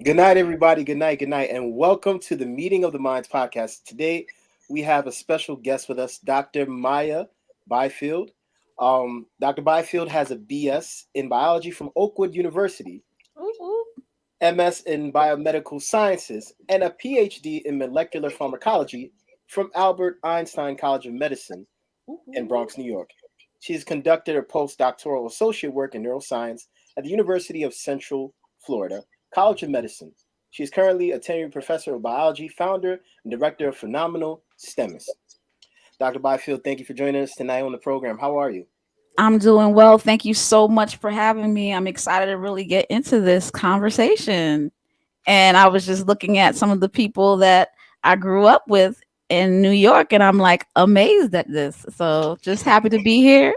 Good night, everybody. Good night, and welcome to the Meeting of the Minds podcast. Today, we have a special guest with us, Dr. Maya Byfield. Dr. Byfield has a BS in biology from Oakwood University, Ooh, ooh. MS in biomedical sciences, and a PhD in molecular pharmacology from Albert Einstein College of Medicine Ooh, in ooh. Bronx, New York. She has conducted her postdoctoral associate work in neuroscience at the University of Central Florida College of Medicine. She is currently a tenured professor of biology, founder, and director of Phenomenal Stemist. Dr. Byfield, thank you for joining us tonight on the program. How are you? I'm doing well. Thank you so much for having me. I'm excited to really get into this conversation. And I was just looking at some of the people that I grew up with in New York, and I'm like amazed at this. So just happy to be here.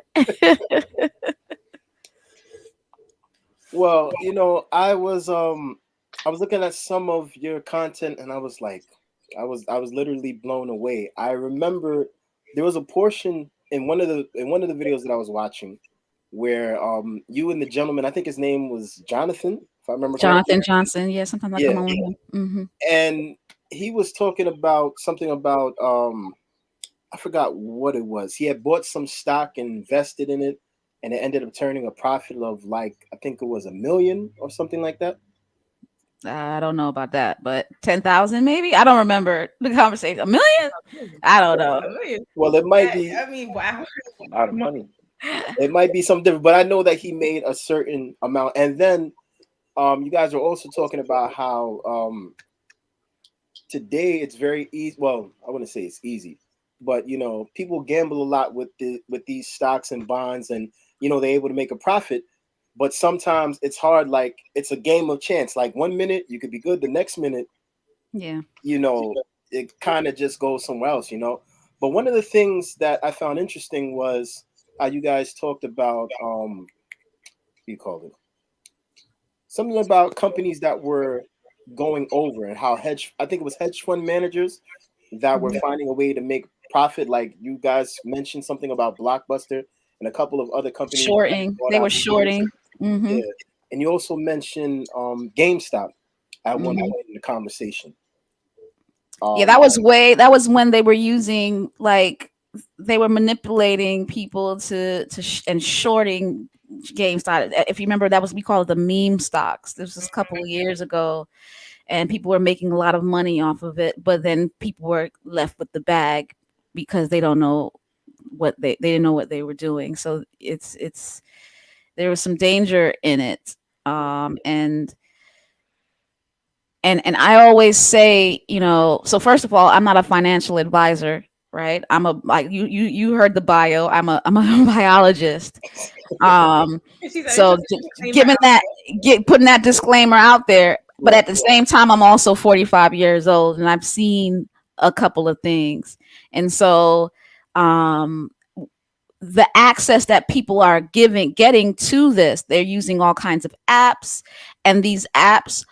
Well, I was looking at some of your content and I was like I was literally blown away. I remember there was a portion in one of the videos that I was watching where you and the gentleman, I think his name was Jonathan, if I remember correctly. Jonathan Johnson. Yeah, sometimes I Yeah. come on with him. And he was talking about something about I forgot what it was. He had bought some stock and invested in it, and it ended up turning a profit of like I think it was 1 million or something like that. I don't know about that, but 10,000 maybe. I don't remember the conversation. A million? I don't know. A million. Well, it might be I mean, wow. a lot of money. It might be something different, but I know that he made a certain amount. And then you guys are also talking about how today it's very easy. Well, I wouldn't say it's easy, but people gamble a lot with these stocks and bonds, and they're able to make a profit. But sometimes it's hard. Like it's a game of chance. Like 1 minute you could be good, the next minute, Yeah. you know, it kind of just goes somewhere else. But one of the things that I found interesting was how you guys talked about what do you call it? Something about companies that were going over and how I think it was hedge fund managers that were Mhm. finding a way to make profit. Like you guys mentioned something about Blockbuster and a couple of other companies that Shorting. bought They were out the years. shorting. Hmm. Yeah. And you also mentioned GameStop at one Hmm. point in the conversation. Yeah, Um, that was when they were using like they were manipulating people and shorting GameStop. If you remember, that was we call it the meme stocks. This was a couple of years ago, and people were making a lot of money off of it. But then people were left with the bag because they don't know they didn't know what they were doing. So it's there was some danger in it. And I always say, so first of all, I'm not a financial advisor, right? I'm a like you heard the bio. I'm a biologist. Um, She's an so interesting disclaimer giving out that there. putting that disclaimer out there, but right. at the same time, I'm also 45 years old, and I've seen a couple of things, and so um the access that people are getting to this, they're using all kinds of apps, and these apps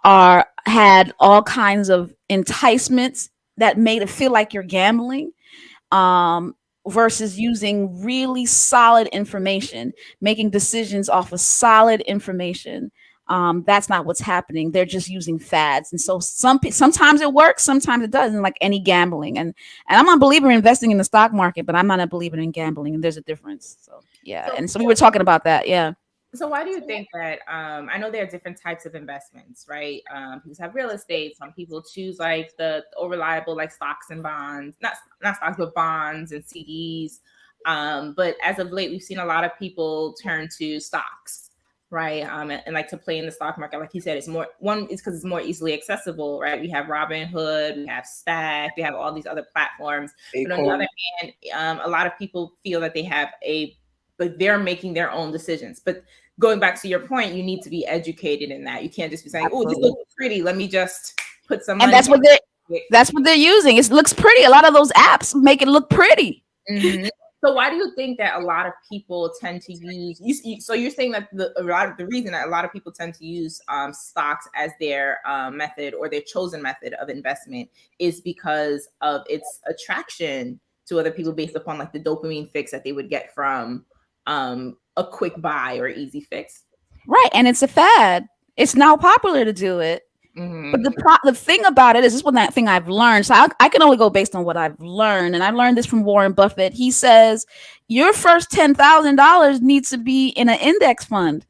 are had all kinds of enticements that made it feel like you're gambling, um, versus using really solid information, making decisions off of solid information. That's not what's happening. They're just using fads, and so sometimes it works, sometimes it doesn't. Like any gambling, and I'm a believer in investing in the stock market, but I'm not a believer in gambling, and there's a difference. So yeah, So, and so we were talking about that. Yeah. so why do you think that? I know there are different types of investments, right? People have real estate. Some people choose like the or reliable like stocks and bonds, not stocks, but bonds and CDs. But as of late, we've seen a lot of people turn to stocks, right? And like to play in the stock market, like you said, it's more one is because it's more easily accessible, right? We have Robinhood, we have Stack, we have all these other platforms. But on the other Acorn. hand, a lot of people feel that they have but they're making their own decisions. But going back to your point, you need to be educated in that. You can't just be saying, "Oh, this Absolutely. looks pretty. Let me just put some And money in it." that's what they're using. It looks pretty. A lot of those apps make it look pretty. Mhm. So why do you think that a lot of people tend to use so you're saying that a lot of the reason that a lot of people tend to use stocks as their method or their chosen method of investment is because of its attraction to other people based upon like the dopamine fix that they would get from a quick buy or easy fix? Right. And it's a fad. It's now popular to do it. But the thing about it is, this is one that thing I've learned. So I can only go based on what I've learned, and I learned this from Warren Buffett. He says your first $10,000 needs to be in an index fund.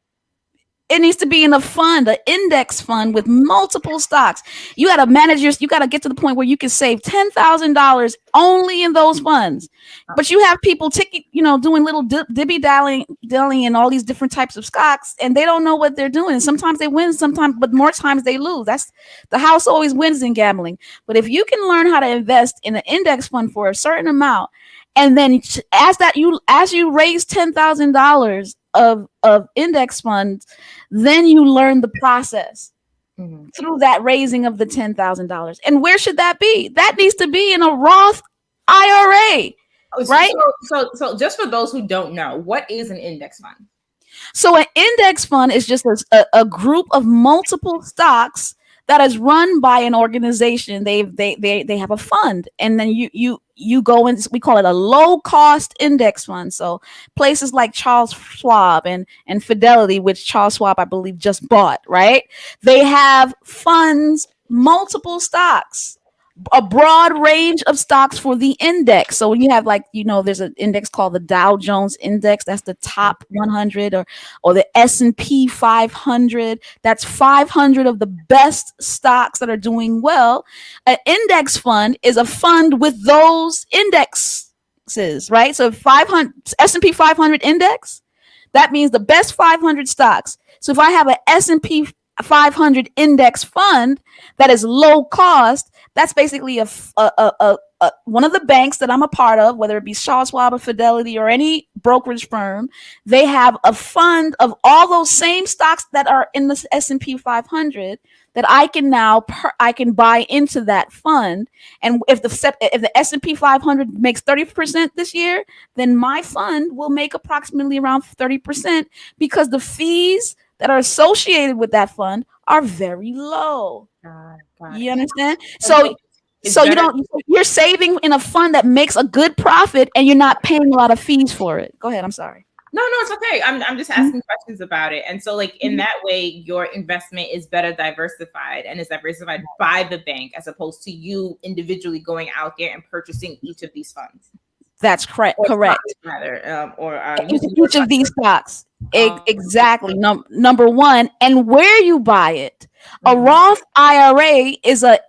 It needs to be in a fund, an index fund with multiple stocks. You got to manage you got to get to the point where you can save $10,000 only in those funds. But you have people doing little dibby dallying in all these different types of stocks, and they don't know what they're doing. And sometimes they win, but more times they lose. That's the house always wins in gambling. But if you can learn how to invest in an index fund for a certain amount, and then as you raise $10,000 of index funds, then you learn the process through that raising of the $10,000. And where should that be? That needs to be in a Roth IRA, right? So just for those who don't know, what is an index fund? So an index fund is just a group of multiple stocks that is run by an organization. They have a fund, and then you go in. We call it a low cost index fund. So places like Charles Schwab and Fidelity, which Charles Schwab I believe just bought, right? They have funds, multiple stocks, a broad range of stocks for the index. So when you have there's an index called the Dow Jones Index. That's the top 100, or the S&P 500. That's 500 of the best stocks that are doing well. An index fund is a fund with those indexes, right? So 500 S&P 500 index, that means the best 500 stocks. So if I have an S&P 500 index fund that is low cost, that's basically one of the banks that I'm a part of, whether it be Charles Schwab or Fidelity or any brokerage firm. They have a fund of all those same stocks that are in the S&P 500 that I can buy into that fund. And if the S&P 500 makes 30% this year, then my fund will make approximately around 30%, because the fees that are associated with that fund are very low. You understand? So you're saving in a fund that makes a good profit, and you're not paying a lot of fees for it. Go ahead. I'm sorry. No, it's okay. I'm just asking questions about it. And so in that way, your investment is better diversified, and is diversified by the bank as opposed to you individually going out there and purchasing each of these funds. That's correct. Stocks, rather, each of these stocks. Exactly. Number one, and where you buy it. A Roth IRA is a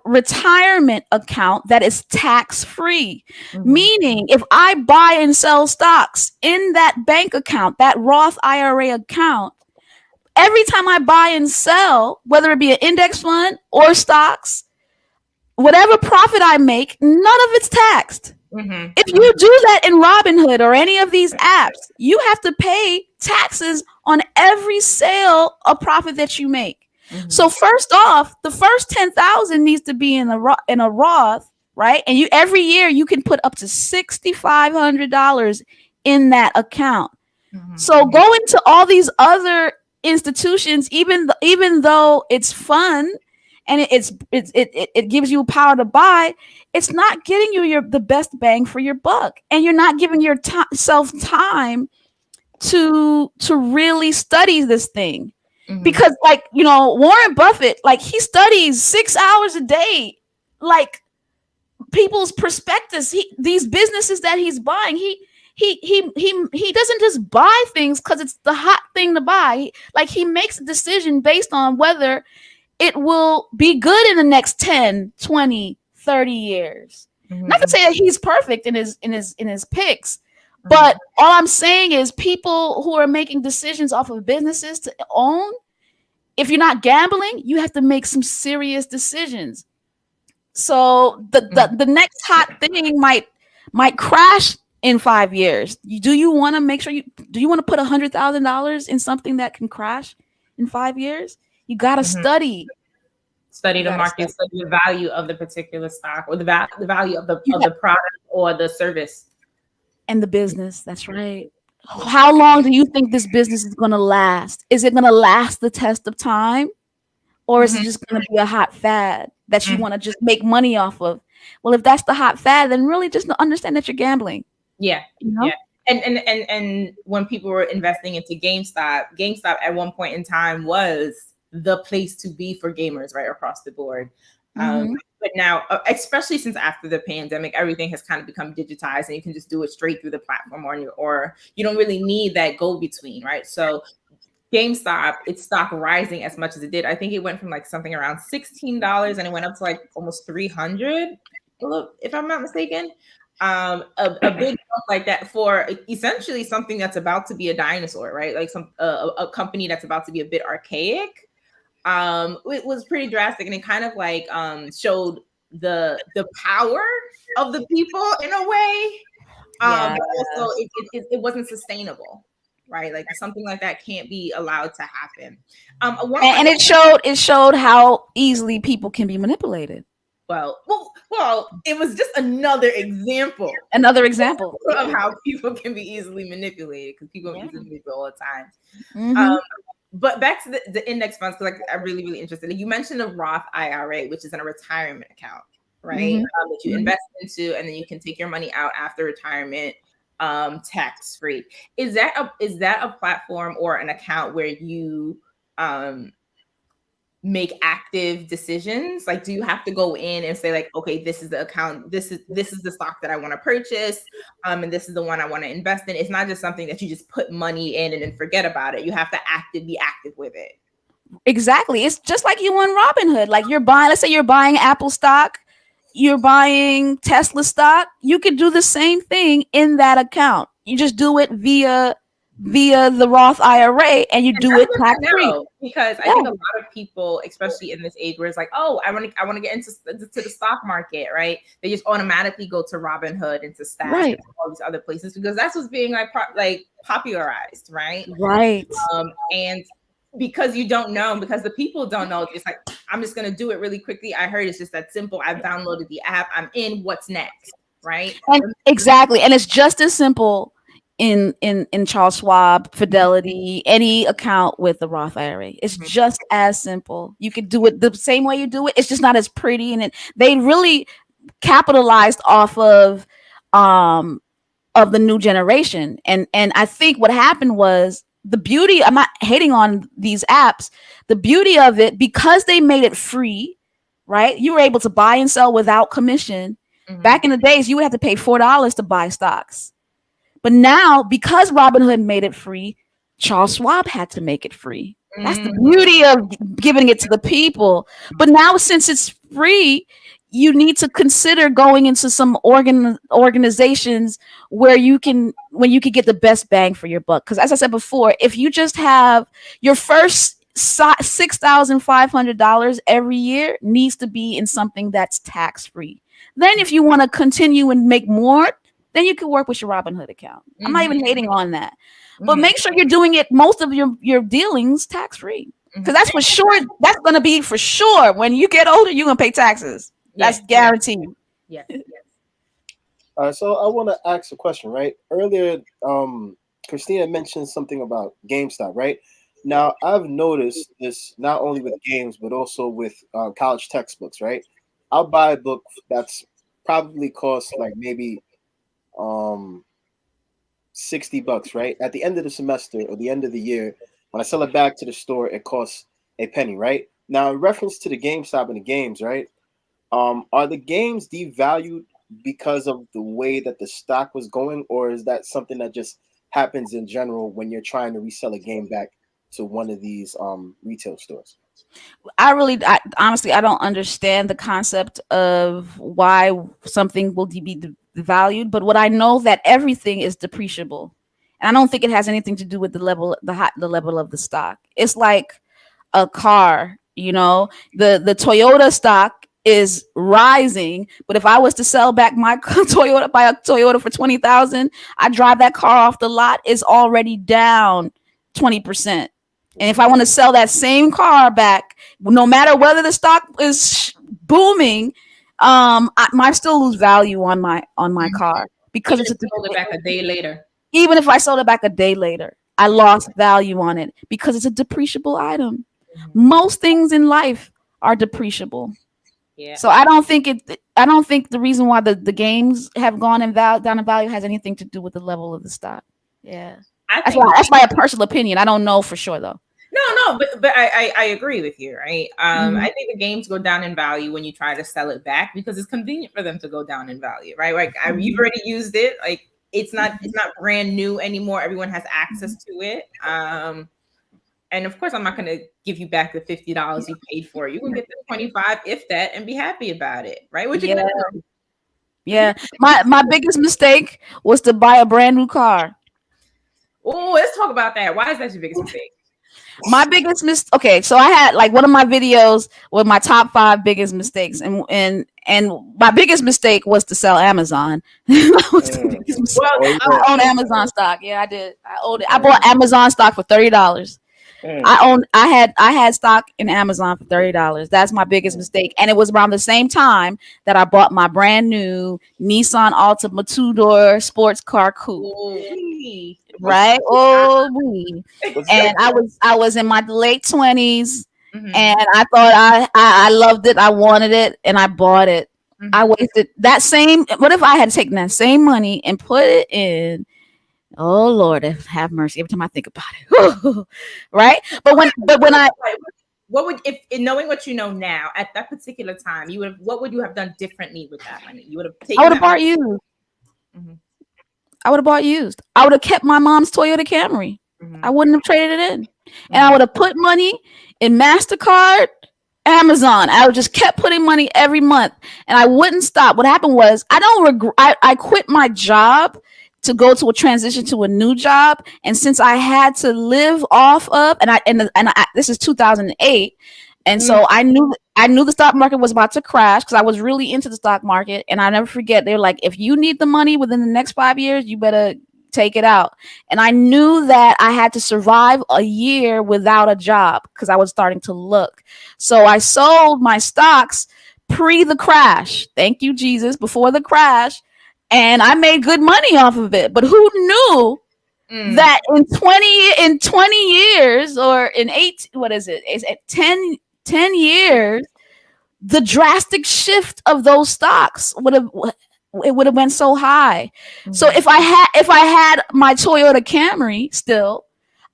retirement account that is tax-free, meaning if I buy and sell stocks in that bank account, that Roth IRA account, every time I buy and sell, whether it be an index fund or stocks, whatever profit I make, none of it's taxed. If you do that in Robinhood or any of these apps, you have to pay taxes on every sale of profit that you make. So first off, the first 10,000 needs to be in a Roth, right? And every year you can put up to $6,500 in that account. So go into all these other institutions, even though it's fun and it gives you power to buy, it's not getting you the best bang for your buck, and you're not giving yourself time to really study this thing. Because Warren Buffett, he studies 6 hours a day, people's prospectus, these businesses that he's buying, he doesn't just buy things because it's the hot thing to buy. He makes a decision based on whether it will be good in the next 10, 20, 30 years. Not to say that he's perfect in his picks, but all I'm saying is people who are making decisions off of businesses to own, if you're not gambling, you have to make some serious decisions. So the next hot thing might crash in 5 years. Do you want to make sure do you want to put $100,000 in something that can crash in 5 years? You got to study the market, study the value of the particular stock, or the value of the product or the service. And the business, that's right. How long do you think this business is going to last? Is it going to last the test of time? Or is it just going to be a hot fad that you want to just make money off of? Well, if that's the hot fad, then really just understand that you're gambling. Yeah. Yeah. And when people were investing into GameStop at one point in time was the place to be for gamers right across the board. Mhm. But now, especially since after the pandemic, everything has kind of become digitized, and you can just do it straight through the platform, or you don't really need that go between, right? So GameStop, its stock rising as much as it did. I think it went from like something around $16 and it went up to like almost 300, if I'm not mistaken. A big jump like that for essentially something that's about to be a dinosaur, right? Like a company that's about to be a bit archaic. It was pretty drastic, and it kind of like showed the power of the people in a way. Yeah. But also it wasn't sustainable, right? Like something like that can't be allowed to happen. And it showed how easily people can be manipulated. Well, it was just another example. Another example Of how people can be easily manipulated, because people easily manipulate all the time. Mm-hmm. But back to the index funds, because like I'm really, really interested. You mentioned a Roth IRA, which is in a retirement account, right? That you invest into, and then you can take your money out after retirement, tax free. Is that a platform or an account where you make active decisions? Like, do you have to go in and say like, okay, this is the account, this is the stock that I want to purchase, and this is the one I want to invest in? It's not just something that you just put money in and then forget about it. You have to be active with it. Exactly. It's just like you on Robinhood. Like you're buying, let's say you're buying Apple stock, you're buying Tesla stock. You could do the same thing in that account. You just do it via the Roth IRA, and you do it tax free. Because I think a lot of people, especially in this age, where it's like, oh, I want to get into the stock market, right? They just automatically go to Robinhood and to Stash and all these other places, because that's what's being like popularized, right? Right. And because you don't know, because the people don't know, it's like, I'm just gonna do it really quickly. I heard it's just that simple. I've downloaded the app. I'm in. What's next, right? And exactly, and it's just as simple in Charles Schwab, Fidelity, any account with the Roth IRA. It's just as simple. You could do it the same way you do it. It's just not as pretty, and they really capitalized off of the new generation. And I think what happened was, the beauty, I'm not hating on these apps, the beauty of it, because they made it free, right? You were able to buy and sell without commission. Back in the days, you would have to pay $4 to buy stocks. But now, because Robinhood made it free, Charles Schwab had to make it free. That's the beauty of giving it to the people. But now, since it's free, you need to consider going into some organizations where you can get the best bang for your buck. Because as I said before, if you just have your first $6,500 every year needs to be in something that's tax free. Then if you want to continue and make more, then you can work with your Robinhood account. I'm not even hating on that. But make sure you're doing it, most of your dealings, tax free. Because that's for sure. That's going to be for sure. When you get older, you're going to pay taxes. That's guaranteed. Yes. All right, so I want to ask a question, right? Earlier, Christina mentioned something about GameStop, right? Now, I've noticed this not only with games, but also with college textbooks, right? I'll buy a book that's probably cost like maybe $60, right? At the end of the semester or the end of the year, when I sell it back to the store, it costs a penny, right? Now, in reference to the GameStop and the games, right? Are the games devalued because of the way that the stock was going, or is that something that just happens in general when you're trying to resell a game back to one of these retail stores? Honestly, I don't understand the concept of why something will be devalued, but what I know that everything is depreciable, and I don't think it has anything to do with the level of the stock. It's like a car, the Toyota stock is rising, but if I was to sell back my Toyota, buy a Toyota for $20,000, I drive that car off the lot, is already down 20%. And if I want to sell that same car back, no matter whether the stock is booming, I still lose value on my car, because it's sold it back a day later. Even if I sold it back a day later, I lost value on it because it's a depreciable item. Most things in life are depreciable. Yeah. So I don't think the reason why the games have gone down in value has anything to do with the level of the stock. Yeah. That's my personal opinion. I don't know for sure though. No, but I agree with you, right? I think the games go down in value when you try to sell it back because it's convenient for them to go down in value, right? Like you've already used it, like it's not brand new anymore. Everyone has access to it. And of course, I'm not going to give you back the $50 you paid for it. You can get the 25, if that, and be happy about it, right? What you gonna do? Yeah, my biggest mistake was to buy a brand new car. Oh, let's talk about that. Why is that your biggest mistake? My biggest mistake. Okay, so I had like one of my videos with my top 5 biggest mistakes, and my biggest mistake was to sell Amazon. That was the biggest mistake. I own Amazon stock. Yeah, I did. I owned it. I bought Amazon stock for $30. I had stock in Amazon for $30. That's my biggest mistake. And it was around the same time that I bought my brand new Nissan Altima 2-door sports car coupe. Oh, right? And I was in my late 20s and I thought I loved it. I wanted it and I bought it. I wasted that same, what if I had taken that same money and put it in, oh Lord, have mercy every time I think about it. Right? But when I what would, if knowing what you know now at that particular time, what would you have done differently with that money? You would have taken, I would have bought used. I would have bought used. I would have kept my mom's Toyota Camry. I wouldn't have traded it in. And I would have put money in MasterCard, Amazon. I would just kept putting money every month and I wouldn't stop. What happened was I quit my job to go to a transition to a new job. And since I had to live off of, this is 2008. And so I knew the stock market was about to crash because I was really into the stock market. And I never forget, they're like, if you need the money within the next 5 years, you better take it out. And I knew that I had to survive a year without a job because I was starting to look. So I sold my stocks pre the crash. Thank you, Jesus, before the crash. And I made good money off of it. But who knew that in 20 years or in 10 years, the drastic shift of those stocks would have went so high. So if I had my Toyota Camry still,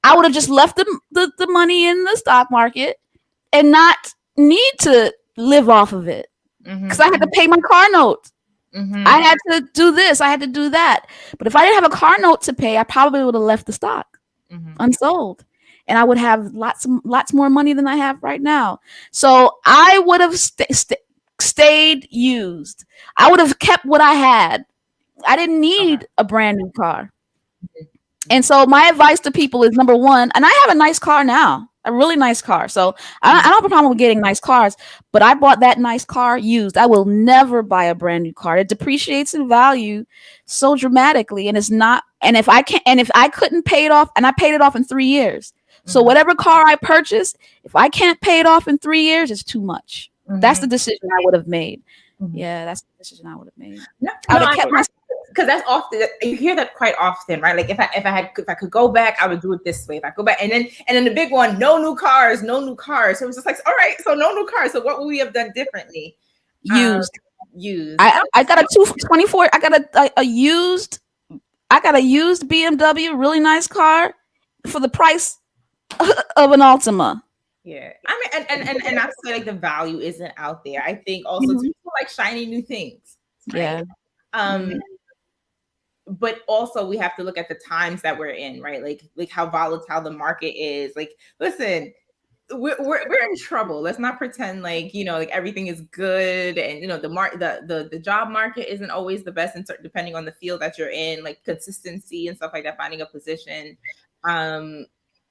I would have just left the money in the stock market and not need to live off of it because I had to pay my car note. I had to do this. I had to do that. But if I didn't have a car note to pay, I probably would have left the stock unsold. And I would have lots more money than I have right now. So I would have stayed used. I would have kept what I had. I didn't need a brand new car. And so my advice to people is, number one, and I have a nice car now, a really nice car. So I don't have a problem with getting nice cars, but I bought that nice car used. I will never buy a brand new car. It depreciates in value so dramatically. And it's not, and if I couldn't pay it off, and I paid it off in 3 years. So whatever car I purchased, if I can't pay it off in 3 years, it's too much. That's the decision I would have made. Yeah, that's the decision I would have made. I would have kept my, because that's often, you hear that quite often, right? Like if I could go back, I would do it this way. If I go back, and then the big one, no new cars. So it was just like, all right, so no new cars. So what would we have done differently? Used. I got a 224. I got a used BMW, really nice car for the price of an Altima. Yeah, I mean, and I feel like the value isn't out there. I think also people like shiny new things. Right? Yeah. But also we have to look at the times that we're in, right? Like how volatile the market is. Like, listen, we're in trouble. Let's not pretend like, like everything is good, and the job market isn't always the best, depending on the field that you're in, like consistency and stuff like that, finding a position.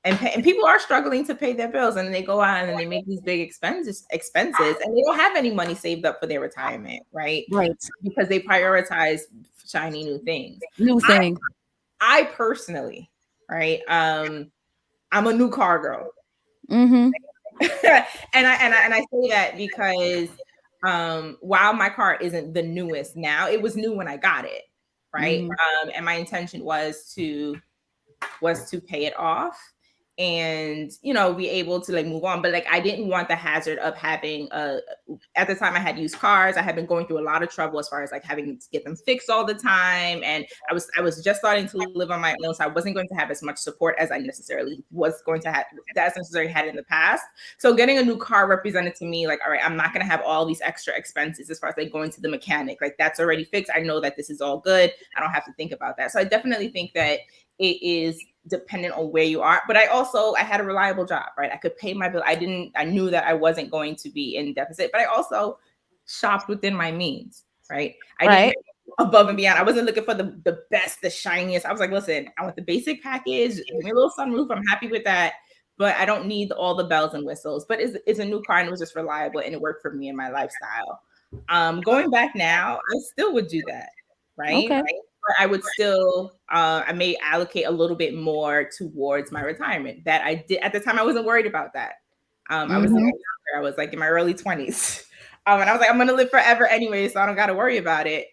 And people are struggling to pay their bills, and they go out and they make these big expenses, and they don't have any money saved up for their retirement, right? Right. Because they prioritize shiny new things. I personally, right? I'm a new car girl. and I say that because while my car isn't the newest now, it was new when I got it, right? And my intention was to pay it off. and be able to like move on. But like I didn't want the hazard of having at the time I had used cars. I had been going through a lot of trouble as far as like having to get them fixed all the time, and I was just starting to live on my own, so I wasn't going to have as much support as I necessarily was going to have that's necessarily had in the past. So getting a new car represented to me like, all right, I'm not going to have all these extra expenses as far as like going to the mechanic. Like that's already fixed. I know that this is all good. I don't have to think about that. So I definitely think that it is dependent on where you are. But I had a reliable job, right? I could pay my bill. I knew that I wasn't going to be in deficit, but I also shopped within my means, right? I didn't go above and beyond. I wasn't looking for the best, the shiniest. I was like, listen, I want the basic package, give me a little sunroof. I'm happy with that, but I don't need all the bells and whistles. But it's a new car and it was just reliable and it worked for me and my lifestyle. Going back now, I still would do that, right? Okay. I would still, I may allocate a little bit more towards my retirement. That I did at the time. I wasn't worried about that. I was younger. I was like in my early 20s, and I was like, I'm gonna live forever anyway, so I don't got to worry about it.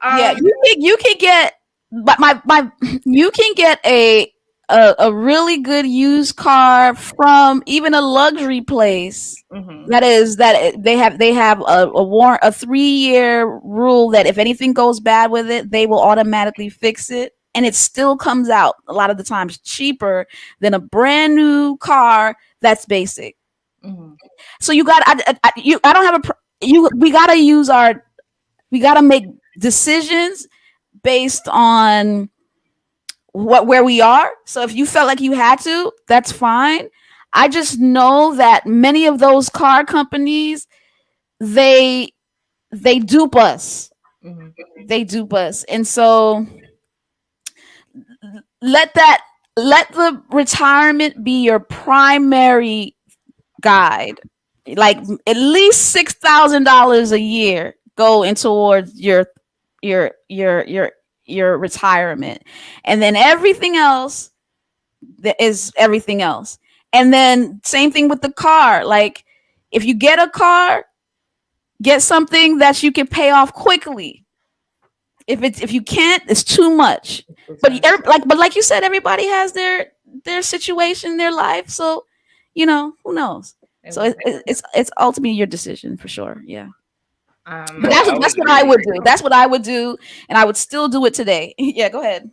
Yeah, you can get, but you can get a really good used car from even a luxury place. That they have a warrant, a 3-year rule that if anything goes bad with it, they will automatically fix it, and it still comes out a lot of the times cheaper than a brand new car that's basic. So you got I don't have we gotta make decisions based on where we are. So if you felt like you had to, that's fine. I just know that many of those car companies, they dupe us. They dupe us. And so let the retirement be your primary guide. Like at least $6,000 a year go in towards your retirement, and then everything else is everything else. And then same thing with the car. Like if you get a car, get something that you can pay off quickly. If you can't, it's too much. But like you said, everybody has their situation, their life. So who knows? So it's ultimately your decision for sure. Yeah. But that's what I would do. That's what I would do, and I would still do it today. Yeah, go ahead.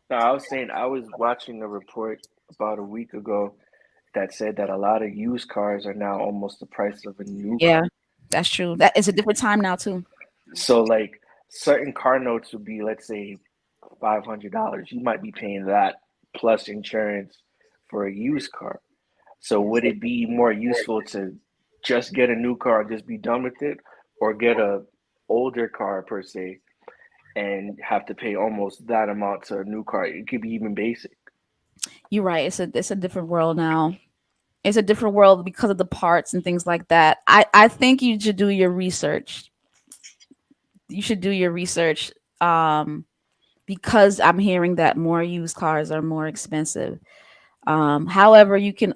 No, I was saying I was watching a report about a week ago that said that a lot of used cars are now almost the price of a new Yeah, car. that's true. That is a different time now too. So like certain car notes would be, let's say, $500. You might be paying that plus insurance for a used car. So would it be more useful to just get a new car and just be done with it, or get a older car per se and have to pay almost that amount to a new car? It could be even basic. You're right. It's a different world now. It's a different world because of the parts and things like that. I think you should do your research. You should do your research, because I'm hearing that more used cars are more expensive. However, it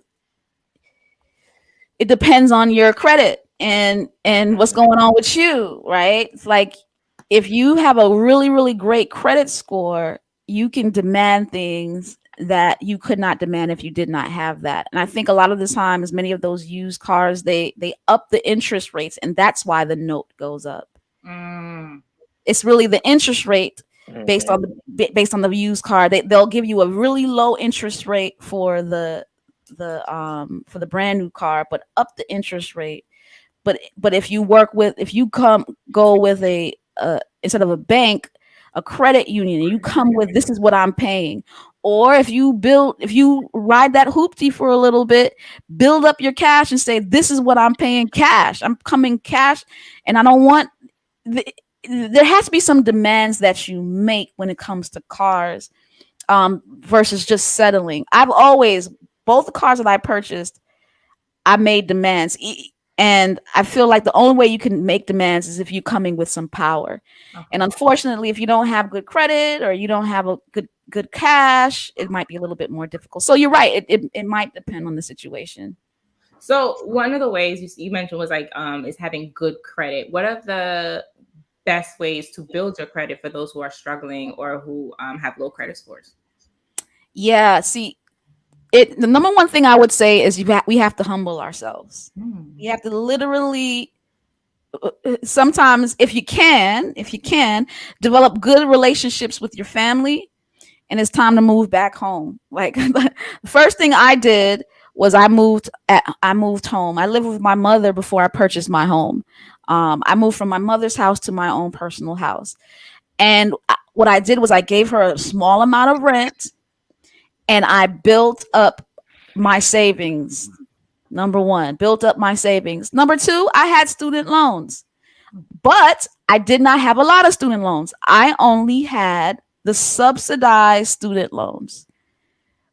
depends on your credit and what's going on with you, right? It's like if you have a really, really great credit score, you can demand things that you could not demand if you did not have that. And I think a lot of the times, many of those used cars, they up the interest rates, and that's why the note goes up. It's really the interest rate based on the used car. They'll give you a really low interest rate for the brand new car, but up the interest rate. But if you go with a instead of a bank, a credit union, and you come with, this is what I'm paying. Or if you ride that hoopty for a little bit, build up your cash and say, this is what I'm paying cash. I'm coming cash, and I don't want there has to be some demands that you make when it comes to cars, versus just settling. Both the cars that I purchased, I made demands. And I feel like the only way you can make demands is if you're coming with some power. Okay. And unfortunately, if you don't have good credit or you don't have a good cash, it might be a little bit more difficult. So you're right. It might depend on the situation. So one of the ways you mentioned was like is having good credit. What are the best ways to build your credit for those who are struggling or who have low credit scores? Yeah. See, The number one thing I would say is we have to humble ourselves. Mm. You have to literally, sometimes if you can develop good relationships with your family, and it's time to move back home. Like the first thing I did was I moved home. I lived with my mother before I purchased my home. I moved from my mother's house to my own personal house. And what I did was I gave her a small amount of rent, and I built up my savings. Number one, built up my savings. Number two, I had student loans, but I did not have a lot of student loans. I only had the subsidized student loans.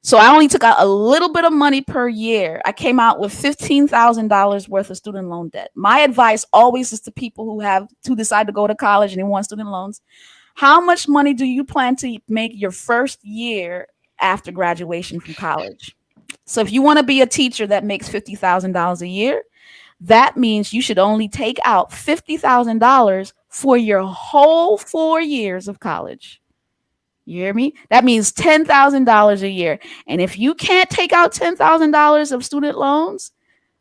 So I only took out a little bit of money per year. I came out with $15,000 worth of student loan debt. My advice always is to people who decide to go to college and they want student loans. How much money do you plan to make your first year after graduation from college? So if you want to be a teacher that makes $50,000 a year, that means you should only take out $50,000 for your whole 4 years of college. You hear me? That means $10,000 a year. And if you can't take out $10,000 of student loans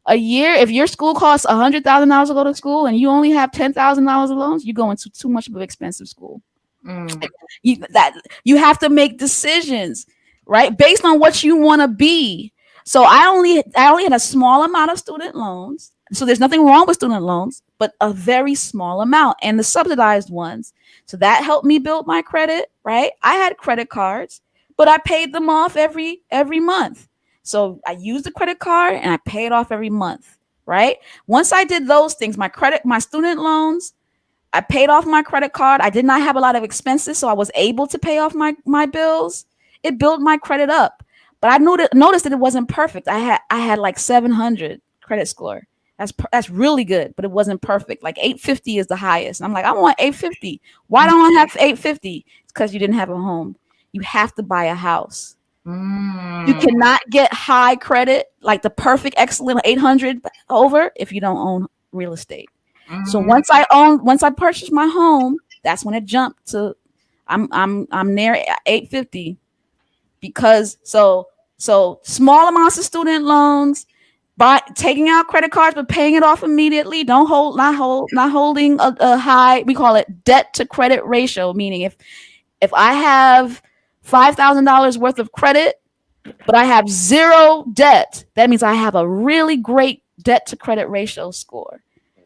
a year, if your school costs $100,000 to go to school and you only have $10,000 of loans, you go into too much of an expensive school. Mm. You have to make decisions, right, based on what you want to be. So I only had a small amount of student loans. So there's nothing wrong with student loans, but a very small amount, and the subsidized ones. So that helped me build my credit, right? I had credit cards, but I paid them off every month. So I used the credit card and I paid off every month, right? Once I did those things, my student loans, I paid off my credit card. I did not have a lot of expenses, so I was able to pay off my bills. It built my credit up. But I noticed that it wasn't perfect. I had like 700 credit score. That's really good, but it wasn't perfect. Like 850 is the highest. I'm like, I want 850. Why don't I have 850? It's because you didn't have a home. You have to buy a house. Mm. You cannot get high credit, like the perfect, excellent 800 over, if you don't own real estate. So once I purchased my home, that's when it jumped to I'm near 850, because so small amounts of student loans, by taking out credit cards but paying it off immediately. Not holding a high, we call it debt to credit ratio, meaning if I have $5,000 worth of credit but I have zero debt, that means I have a really great debt to credit ratio score.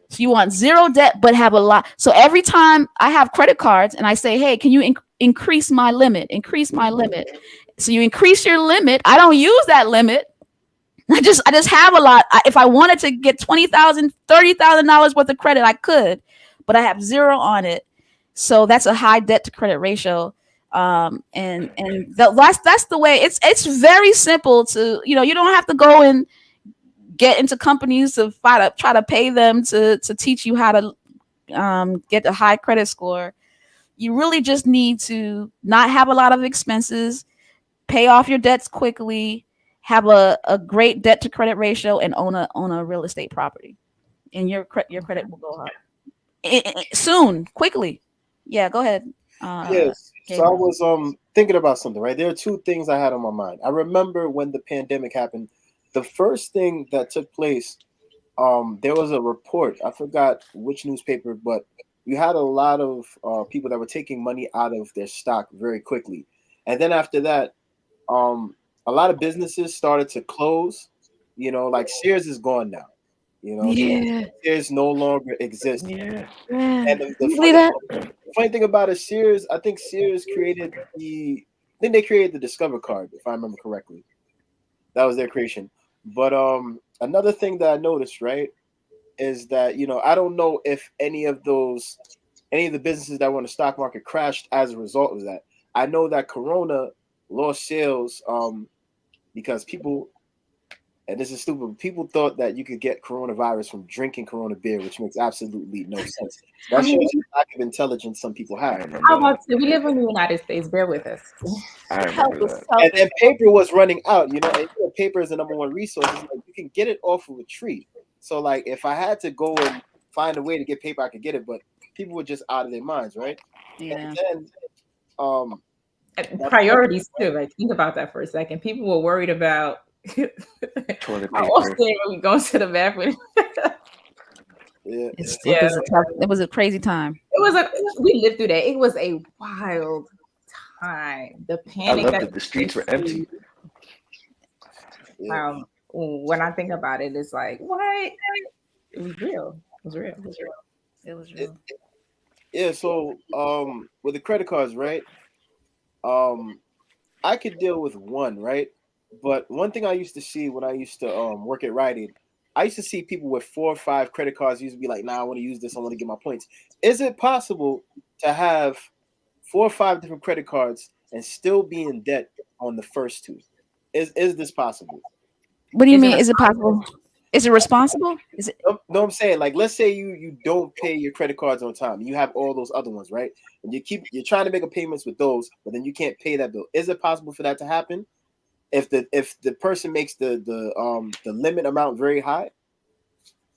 So you want zero debt, but have a lot. So every time I have credit cards and I say, hey, can you increase my limit? Increase my limit. So you increase your limit. I don't use that limit. I just have a lot. If I wanted to get $20,000, $30,000 worth of credit, I could, but I have zero on it. So that's a high debt to credit ratio. And that's the way. It's very simple to, you don't have to go and get into companies to try to pay them to teach you how to get a high credit score. You really just need to not have a lot of expenses, pay off your debts quickly, have a great debt to credit ratio, and own a real estate property, and your credit will go up soon, quickly. Yeah, go ahead. Yes. So I was thinking about something, right? There are two things I had on my mind. I remember when the pandemic happened, the first thing that took place, there was a report. I forgot which newspaper, but you had a lot of people that were taking money out of their stock very quickly. And then after that, a lot of businesses started to close. Like Sears is gone now. Yeah. Sears no longer exists. Yeah. And the funny thing about it, I think Sears created they created the Discover card, if I remember correctly. That was their creation. But another thing that I noticed, right, is that I don't know if any of the businesses that were in the stock market crashed as a result of that. I know that Corona lost sales because people, and this is stupid, people thought that you could get coronavirus from drinking Corona beer, which makes absolutely no sense. That shows you the lack of intelligence some people have. How about we live in the United States? Bear with us. I remember that. And then paper was running out, and paper is the number one resource. It's like you can get it off of a tree. So like if I had to go and find a way to get paper, I could get it, but people were just out of their minds, right? Yeah. And then Priorities too. Like think about that for a second. People were worried about Toilet how paper. often are we going to the bathroom. Yeah. It was a crazy time. We lived through that. It was a wild time. The I panic loved that it. The streets were empty. Yeah. When I think about it, it's like what? It was real. It was real. It was real. It was It, real. yeah. So with the credit cards, right? Um, I could deal with one, right? But one thing I used to see when I used to work at Rite Aid, I used to see people with 4 or 5 credit cards. Used to be like, "Nah, I want to use this. I want to get my points." Is it possible to have 4 or 5 different credit cards and still be in debt on the first two? Is this possible? What do you Is it mean? Is it possible? Is it responsible? Is it No, I'm saying like let's say you don't pay your credit cards on time. You have all those other ones, right? And you're trying to make a payments with those, but then you can't pay that bill. Is it possible for that to happen if the person makes the limit amount very high,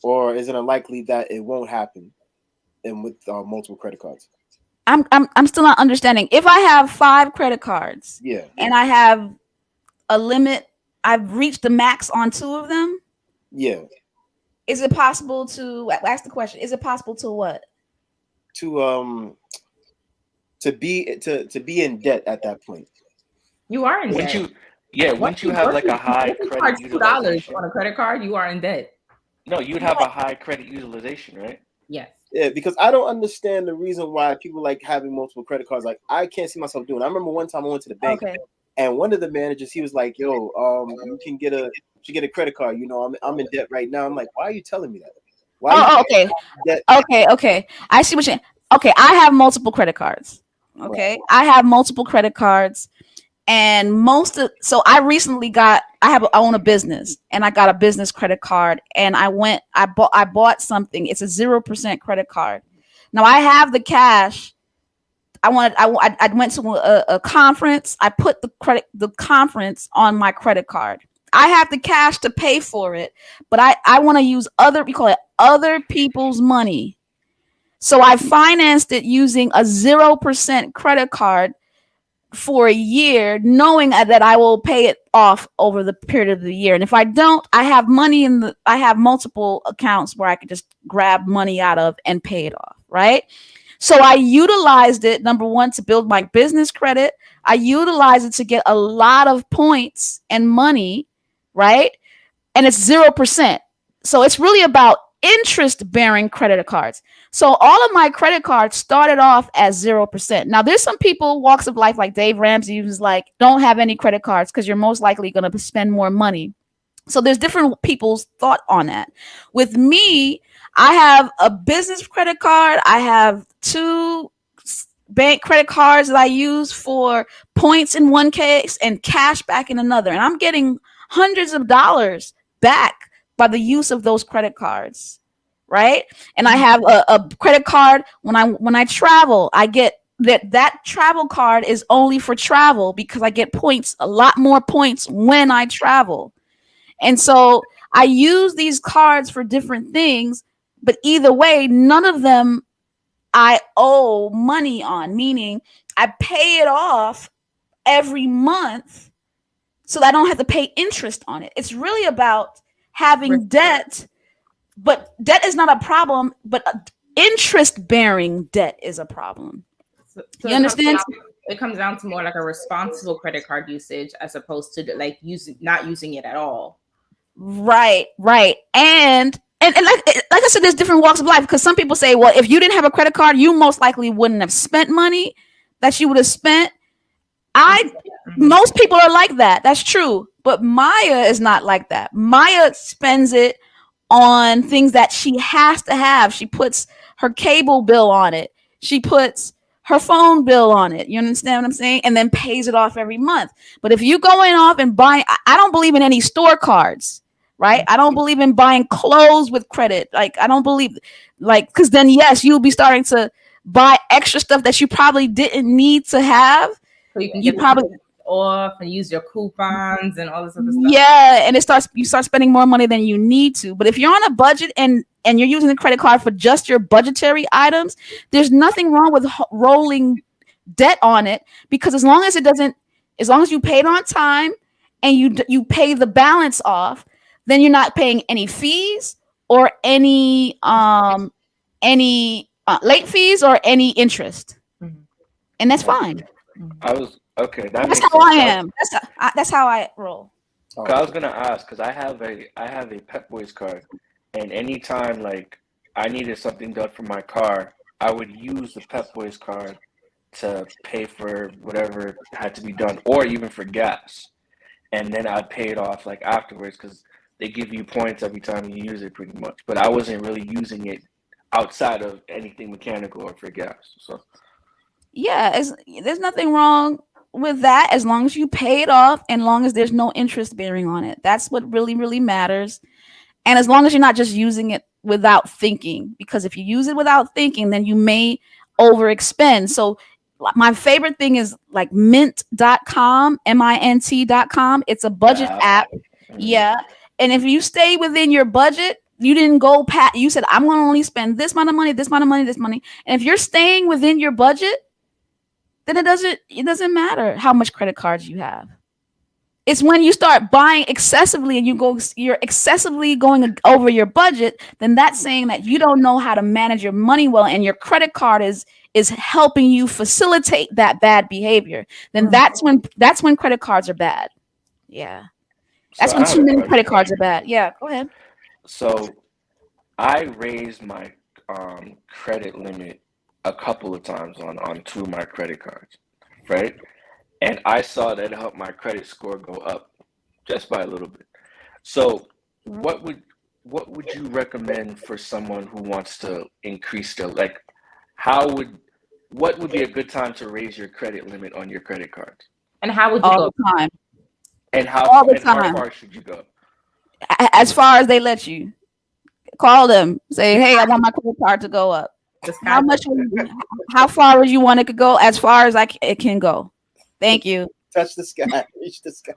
or is it unlikely that it won't happen and with multiple credit cards? I'm still not understanding. If I have 5 credit cards Yeah, and I have a limit, I've reached the max on 2 of them. yeah. Is it possible to ask the question? Is it possible to what? To be in debt at that point. You are in Wouldn't debt. you? Yeah, wouldn't you have like a high Once you credit charge $2 utilization? on a credit card, you are in debt. No, you'd have a high credit utilization, right? Yes. Yeah, because I don't understand the reason why people like having multiple credit cards. Like I can't see myself doing it. I remember one time I went to the bank Okay. and one of the managers, he was like, "Yo, you should get a credit card. You know, I'm in debt right now." I'm like, "Why are you telling me that? Why are you Okay. that?" Okay. I see what you. Okay, I have multiple credit cards. Okay, I have multiple credit cards, and so I recently I own a business, and I got a business credit card, and I bought something. It's a 0% credit card. Now I have the cash. I went to a conference. I put the conference on my credit card. I have the cash to pay for it, but I want to use we call it other people's money. So I financed it using a 0% credit card for a year, knowing that I will pay it off over the period of the year. And if I don't, I have multiple accounts where I could just grab money out of and pay it off, right? So I utilized it, number one, to build my business credit. I utilized it to get a lot of points and money, right? And it's 0%. So it's really about interest bearing credit cards. So all of my credit cards started off as 0%. Now there's some people walks of life like Dave Ramsey who's like, don't have any credit cards because you're most likely going to spend more money. So there's different people's thought on that. With me, I have a business credit card. I have 2 bank credit cards that I use for points in one case and cash back in another. And I'm getting hundreds of dollars back by the use of those credit cards, right? And I have a credit card when I travel. I get that travel card is only for travel because I get points, a lot more points when I travel. And so I use these cards for different things, but either way, none of them I owe money on, meaning I pay it off every month so that I don't have to pay interest on it. It's really about having debt, but debt is not a problem, but interest bearing debt is a problem. So You understand? it comes down to more like a responsible credit card usage as opposed to like not using it at all. Right. And like I said, there's different walks of life because some people say, well, if you didn't have a credit card, you most likely wouldn't have spent money that you would have spent. Most people are like that. That's true. But Maya is not like that. Maya spends it on things that she has to have. She puts her cable bill on it. She puts her phone bill on it. You understand what I'm saying? And then pays it off every month. But if you going off and buying, I don't believe in any store cards, right? I don't believe in buying clothes with credit. Like, I don't believe, like, because then, yes, you'll be starting to buy extra stuff that you probably didn't need to have. So you can get probably off and use your coupons and all this other stuff. Yeah, and you start spending more money than you need to. But if you're on a budget and you're using a credit card for just your budgetary items, there's nothing wrong with rolling debt on it, because as long as you pay it on time and you pay the balance off, then you're not paying any fees or any late fees or any interest, and that's fine. I was okay. That That's makes how I sense. am. That's how I roll. I was gonna ask because I have a Pep Boys card, and anytime like I needed something done for my car, I would use the Pep Boys card to pay for whatever had to be done, or even for gas, and then I'd pay it off like afterwards because they give you points every time you use it, pretty much. But I wasn't really using it outside of anything mechanical or for gas. So Yeah, there's nothing wrong with that as long as you pay it off and long as there's no interest bearing on it. That's what really, really matters. And as long as you're not just using it without thinking, because if you use it without thinking, then you may overexpend. So my favorite thing is like mint.com, mint.com. It's a budget app. Yeah. And if you stay within your budget, you didn't go pat, you said, I'm going to only spend this amount of money, this amount of money, this money. And if you're staying within your budget, then it doesn't matter how much credit cards you have. It's when you start buying excessively and you're excessively going over your budget, then that's saying that you don't know how to manage your money well, and your credit card is helping you facilitate that bad behavior. Then that's when credit cards are bad. Yeah. That's So when I have too a many question. credit cards are bad. Yeah, go ahead. So I raised my credit limit a couple of times on two of my credit cards, right? And I saw that it helped my credit score go up just by a little bit. So what would you recommend for someone who wants to increase their like how would what would be a good time to raise your credit limit on your credit cards? And how would you All go? the time. And All the how time. far should you go? As far as they let you. Call them. Say, hey, I want my credit card to go up. How much? How far would you want it to go? As far as it can go. Thank you. Touch the sky. Reach the sky.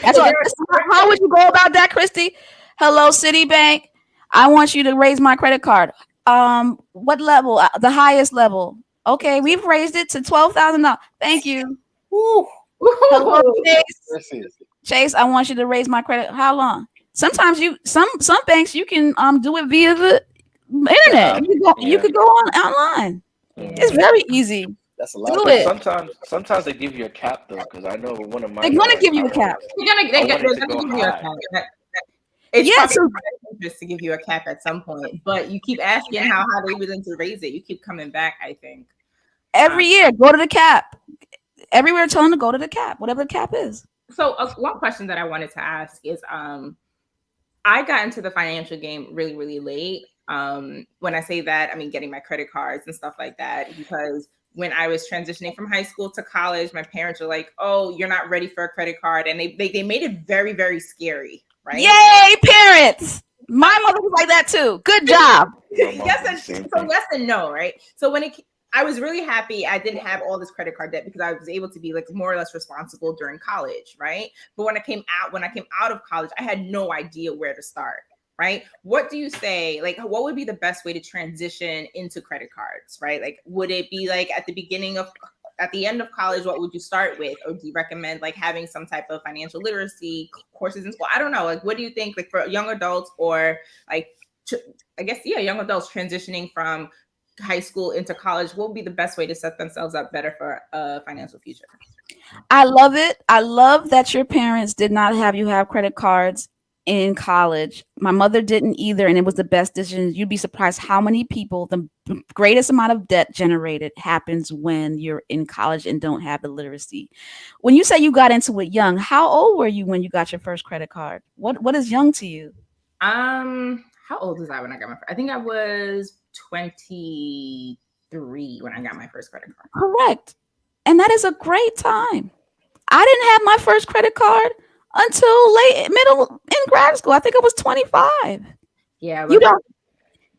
How would you go about that, Christy? Hello, Citibank. I want you to raise my credit card. What level? The highest level. Okay, we've raised it to $12,000. Thank you. Woo. Hello, Chase. This is Chase, I want you to raise my credit. How long? Sometimes some banks you can do it via the internet. You could go online. It's very easy. That's a lot. Do Of it. Sometimes they give you a cap though, because I know one of my They're gonna give you a cap. They're gonna give you a cap. It's just to give you a cap at some point, but you keep asking how they willing to raise it. You keep coming back. I think every year go to the cap. Everywhere tell them to go to the cap, whatever the cap is. So one question that I wanted to ask is, I got into the financial game really, really late. When I say that, I mean getting my credit cards and stuff like that, because when I was transitioning from high school to college, my parents were like, "Oh, you're not ready for a credit card," and they made it very, very scary, right? Yay, parents! My mother was like that too. Good job. Yes and no, right? So I was really happy I didn't have all this credit card debt because I was able to be like more or less responsible during college, right? But when I came out of college, I had no idea where to start, right? What do you say? Like, what would be the best way to transition into credit cards, right? Like, would it be like at the end of college, what would you start with? Or do you recommend like having some type of financial literacy courses in school? I don't know. Like, what do you think, like for young adults or like, young adults transitioning from high school into college, what would be the best way to set themselves up better for a financial future? I love it. I love that your parents did not have you have credit cards in college. My mother didn't either, and it was the best decision. You'd be surprised how many people, the greatest amount of debt generated happens when you're in college and don't have the literacy. When you say you got into it young, how old were you when you got your first credit card? What is young to you? How old was I when I got I think I was 23 when I got my first credit card. Correct. And that is a great time. I didn't have my first credit card until middle in grad school. I think I was 25. Yeah. You don't.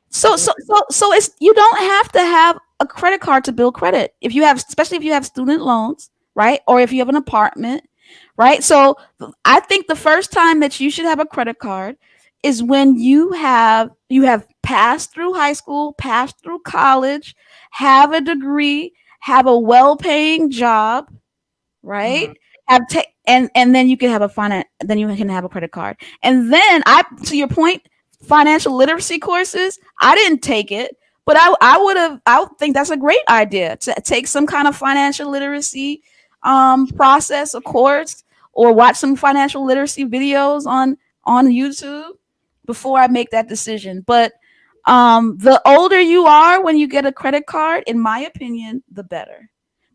So it's, you don't have to have a credit card to build credit. Especially if you have student loans, right? Or if you have an apartment, right? So I think the first time that you should have a credit card is when you have passed through high school, passed through college, have a degree, have a well-paying job, right? And then you can have then you can have a credit card. And then to your point, financial literacy courses, I didn't take it, but I would think that's a great idea to take some kind of financial literacy process or course, or watch some financial literacy videos on YouTube before I make that decision. But the older you are when you get a credit card, in my opinion, the better.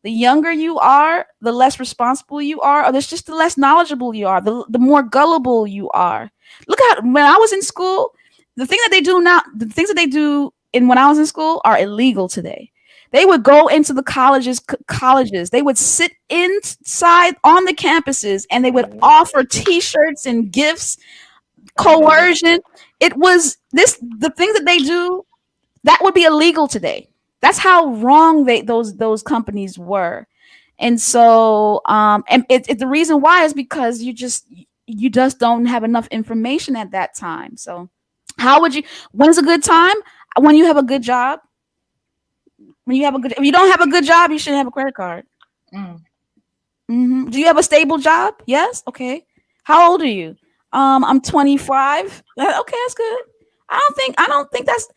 The younger you are, the less responsible you are, or there's just the less knowledgeable you are, the more gullible you are. Look at when I was in school, the things that they do when I was in school are illegal today. They would go into the colleges. They would sit inside on the campuses, and they would offer T-shirts and gifts, coercion. It was the things that they do that would be illegal today. That's how wrong those companies were. And so and the reason why is because you just don't have enough information at that time. So when's a good time? When you have a good job. If you don't have a good job, you shouldn't have a credit card. Do you have a stable job? Yes. Okay. How old are you? I'm 25. Okay, that's good. I don't think that's,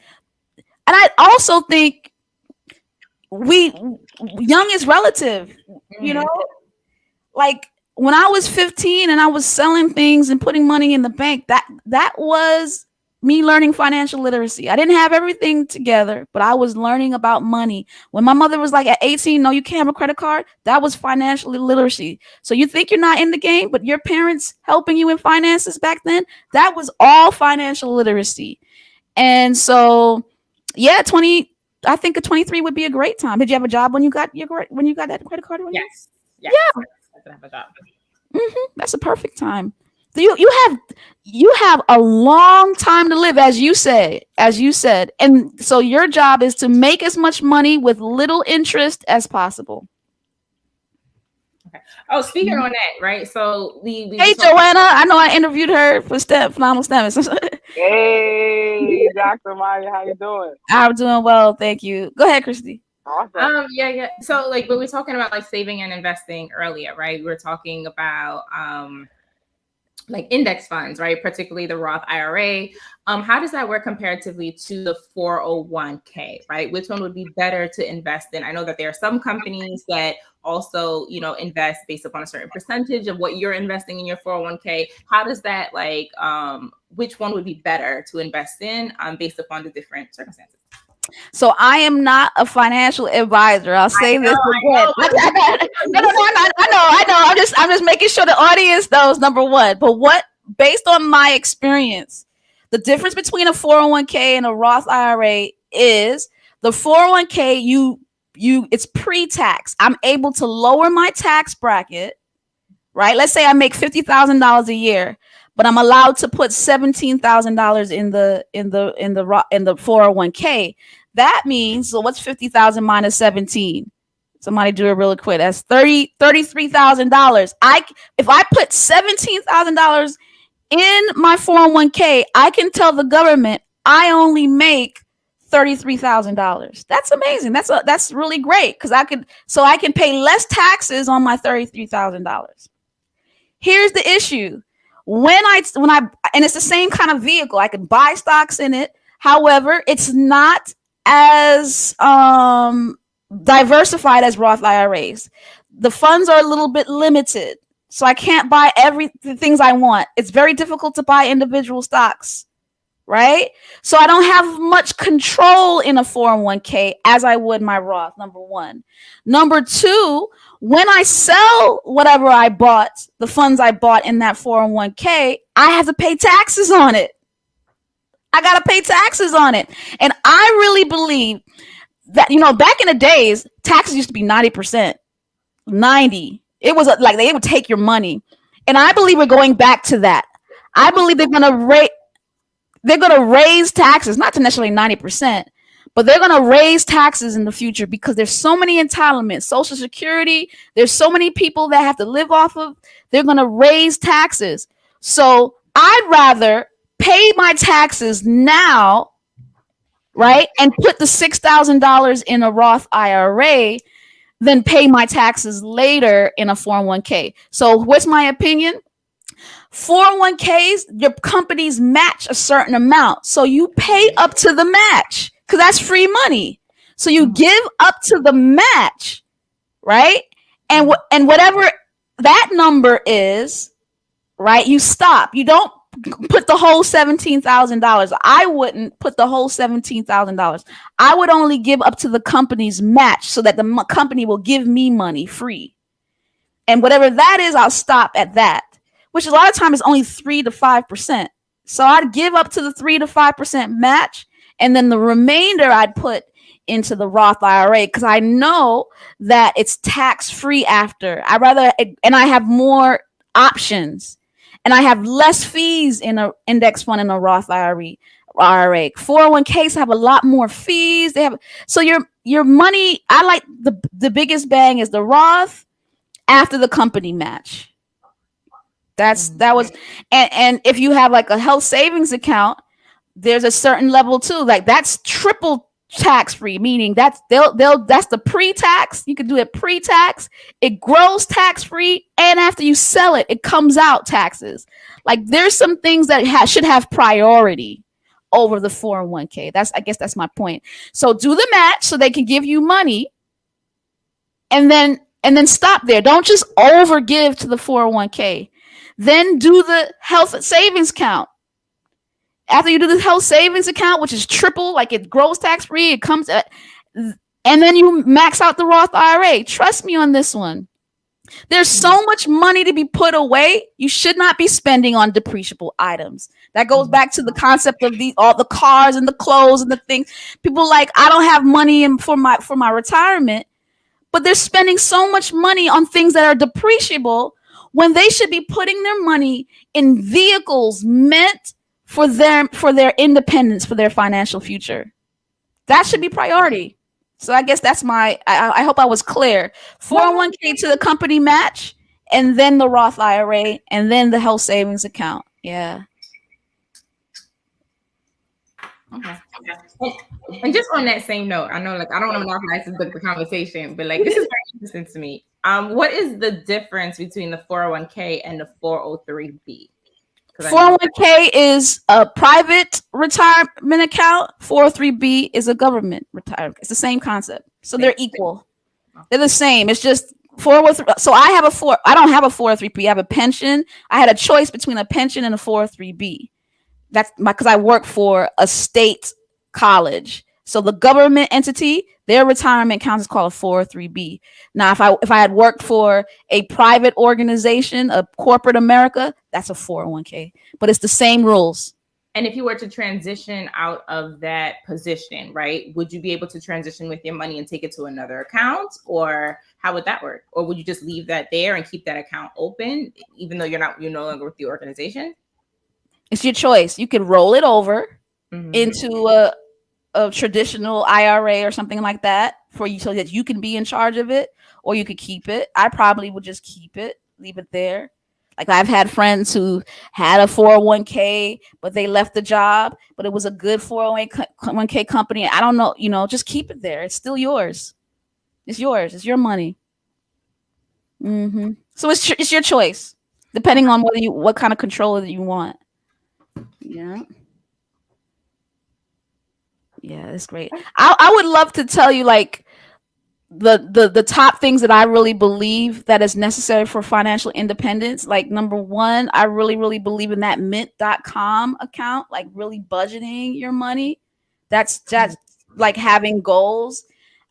and I also think young is relative, you know, like when I was 15 and I was selling things and putting money in the bank, that was me learning financial literacy. I didn't have everything together, but I was learning about money. When my mother was like, at 18, no, you can't have a credit card. That was financial literacy. So you think you're not in the game, but your parents helping you in finances back then, that was all financial literacy. And so, yeah, I think a 23 would be a great time. Did you have a job when you got that credit card? Yes. Yeah. I could have a job. That's a perfect time. You have a long time to live, as you said, and so your job is to make as much money with little interest as possible. Okay. Oh, speaking on that, right? So we Hey, Joanna, I know I interviewed her for Phenomenal Stemist. Hey, Dr. Maya, how you doing? I'm doing well, thank you. Go ahead, Christy. Awesome. Yeah. So like when we were talking about like saving and investing earlier, right? We were talking about like index funds, right? Particularly the Roth IRA. How does that work comparatively to the 401k, right? Which one would be better to invest in? I know that there are some companies that also, invest based upon a certain percentage of what you're investing in your 401k. How does that which one would be better to invest in based upon the different circumstances? So I am not a financial advisor. I'll say this again. I know. I'm just making sure the audience knows, number one. But based on my experience, the difference between a 401k and a Roth IRA is the 401k, it's pre-tax. I'm able to lower my tax bracket, right? Let's say I make $50,000 a year, but I'm allowed to put $17,000 in the 401k. That means, so what's 50,000 minus 17? Somebody do it really quick. That's $33,000. If I put $17,000 in my 401k, I can tell the government I only make $33,000. That's amazing. That's really great because I can pay less taxes on my $33,000. Here's the issue. When I and it's the same kind of vehicle, I can buy stocks in it. However, it's not as diversified as Roth IRAs. The funds are a little bit limited, so I can't buy the things I want. It's very difficult to buy individual stocks, right? So I don't have much control in a 401k as I would my Roth, number one. Number two, when I sell whatever I bought, the funds I bought in that 401k, I have to pay taxes on it. I got to pay taxes on it. And I really believe that, back in the days, taxes used to be 90%, 90. It was like they would take your money. And I believe we're going back to that. I believe they're going to raise taxes, not to necessarily 90%, but they're going to raise taxes in the future because there's so many entitlements, Social Security. There's so many people that have to live off of. They're going to raise taxes. So I'd rather pay my taxes now, right, and put the $6,000 in a Roth IRA then pay my taxes later in a 401k. So what's my opinion? 401ks, your companies match a certain amount. So you pay up to the match because that's free money. So you give up to the match, right? And and whatever that number is, right? You stop. You don't put the whole $17,000. I wouldn't put the whole $17,000. I would only give up to the company's match so that the company will give me money free. And whatever that is, I'll stop at that, which a lot of times is only 3 to 5%. So I'd give up to the 3 to 5% match, and then the remainder I'd put into the Roth IRA because I know that it's tax free after. And I have more options, and I have less fees in an index fund and a Roth IRA. 401ks have a lot more fees. They have so your money. I like the biggest bang is the Roth after the company match. That was and if you have like a health savings account, there's a certain level too. Like that's triple tax free, meaning that's that's the pre-tax. You can do it pre-tax. It grows tax free, and after you sell it, it comes out taxes. Like there's some things that should have priority over the 401k. I guess that's my point. So do the match so they can give you money, and then stop there. Don't just overgive to the 401k. Then do the health savings account. After you do the health savings account, which is triple, like it grows tax free, it comes at, and then you max out the Roth IRA. Trust me on this one. There's so much money to be put away. You should not be spending on depreciable items. That goes back to the concept of all the cars and the clothes and the things. People like, I don't have money for my retirement, but they're spending so much money on things that are depreciable when they should be putting their money in vehicles meant for their independence, for their financial future. That should be priority. So I guess that's I hope I was clear. 401k to the company match, and then the Roth IRA, and then the health savings account. Yeah. Okay. And just on that same note, I know, like, I don't want to monopolize the conversation, but like, this is very interesting to me. What is the difference between the 401k and the 403b? 401k is a private retirement account. 403b is a government retirement. It's the same concept. So they're equal. They're the same. It's just 403. So I don't have a 403b. I have a pension. I had a choice between a pension and a 403b. That's because I work for a state college. So the government entity, their retirement account is called a 403b. Now, if I had worked for a private organization, a corporate America, that's a 401k. But it's the same rules. And if you were to transition out of that position, right, would you be able to transition with your money and take it to another account, or how would that work? Or would you just leave that there and keep that account open, even though you're no longer with the organization? It's your choice. You can roll it over into a traditional IRA or something like that for you, so that you can be in charge of it, or you could keep it. I probably would just keep it, leave it there. Like I've had friends who had a 401k, but they left the job, but it was a good 401k company. I don't know, just keep it there. It's still yours. It's yours. It's your money. So it's your choice, depending on what kind of control that you want. Yeah. Yeah, it's great. I would love to tell you like the top things that I really believe that is necessary for financial independence. Like number one, I really, really believe in that mint.com account, like really budgeting your money. That's just like having goals.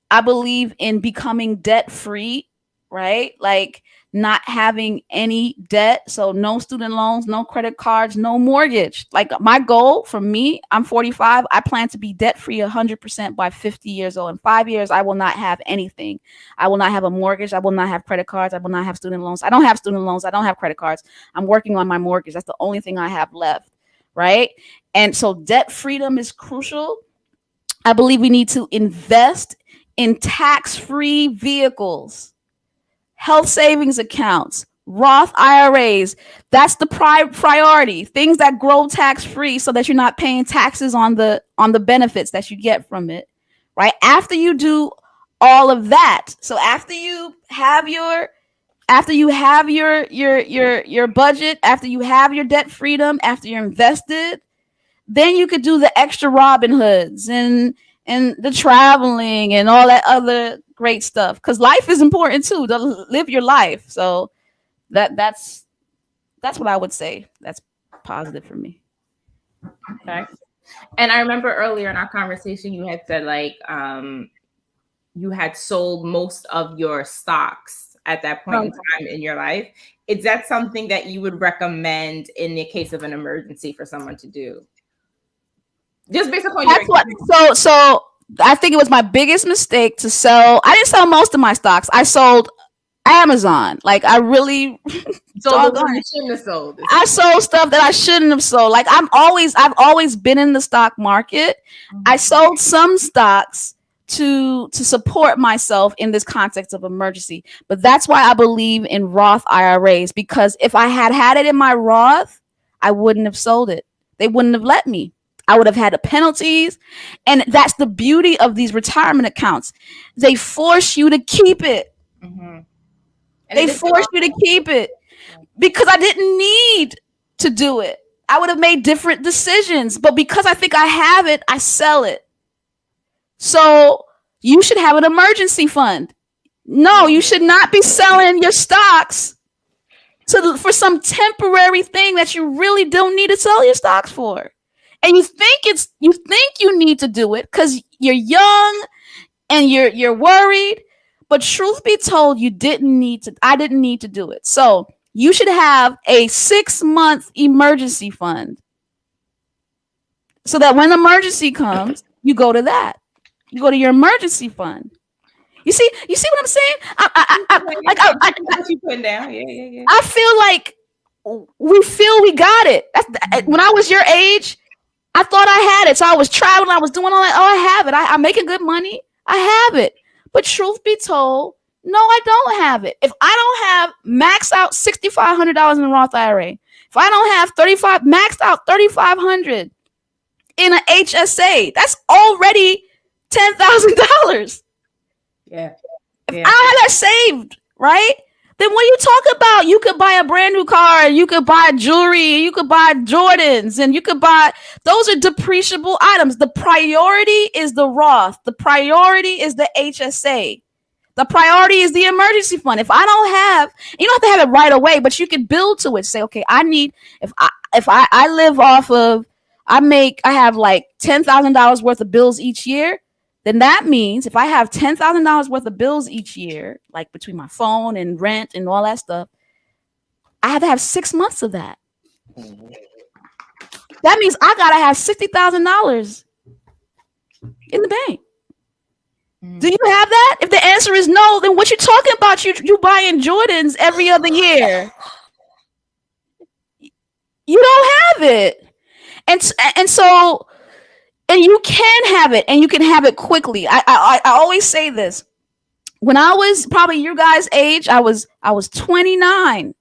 I believe in becoming debt free, right? Like not having any debt. So no student loans, no credit cards, no mortgage. Like my goal for me, I'm 45. I plan to be debt free 100% by 50 years old. In 5 years, I will not have anything. I will not have a mortgage. I will not have credit cards. I will not have student loans. I don't have student loans. I don't have credit cards. I'm working on my mortgage. That's the only thing I have left. Right. And so debt freedom is crucial. I believe we need to invest in tax-free vehicles, health savings accounts, Roth IRAs. That's the priority. Things that grow tax-free so that you're not paying taxes on the benefits that you get from it, right? After you do all of that. So after you have your your budget, after you have your debt freedom, after you're invested, then you could do the extra Robin Hoods and the traveling and all that other great stuff. Because life is important too, to live your life. So that's what I would say. That's positive for me. Okay. And I remember earlier in our conversation, you had said like you had sold most of your stocks at that point in time in your life. Is that something that you would recommend in the case of an emergency for someone to do? Just based upon That's what. So I think it was my biggest mistake to sell. I didn't sell most of my stocks. I sold Amazon. Like I really so you shouldn't have sold. I sold stuff that I shouldn't have sold. Like I've always been in the stock market. Mm-hmm. I sold some stocks to support myself in this context of emergency. But that's why I believe in Roth IRAs, because if I had it in my Roth, I wouldn't have sold it. They wouldn't have let me. I would have had the penalties. And that's the beauty of these retirement accounts. They force you to keep it. Mm-hmm. They force you to keep it because I didn't need to do it. I would have made different decisions. But because I think I have it, I sell it. So you should have an emergency fund. No, you should not be selling your stocks for some temporary thing that you really don't need to sell your stocks for. And you think you need to do it because you're young and you're worried. But truth be told, I didn't need to do it. So you should have a 6-month emergency fund so that when emergency comes, you go to that. You go to your emergency fund. You see what I'm saying? What you putting down? Yeah. I feel like we got it. When I was your age, I thought I had it. So I was traveling. I was doing all that. Oh, I have it. I'm making good money. I have it. But truth be told, no, I don't have it. If I don't have maxed out $6,500 in a Roth IRA, if I don't have maxed out $3,500 in an HSA, that's already $10,000. Yeah. If I had that saved, right? Then what are you talking about? You could buy a brand new car, and you could buy jewelry, and you could buy Jordans, and you could buy, those are depreciable items. The priority is the Roth. The priority is the HSA. The priority is the emergency fund. If I don't have, you don't have to have it right away, but you can build to it. Say, okay, if I live off of, I have like $10,000 worth of bills each year. Then that means if I have $10,000 worth of bills each year, like between my phone and rent and all that stuff, I have to have 6 months of that. That means I gotta have $60,000 in the bank. Do you have that? If the answer is no, then what you talking about? You buying Jordans every other year. You don't have it, and so. And you can have it, and you can have it quickly. I always say this. When I was probably your guys' age, I was 29.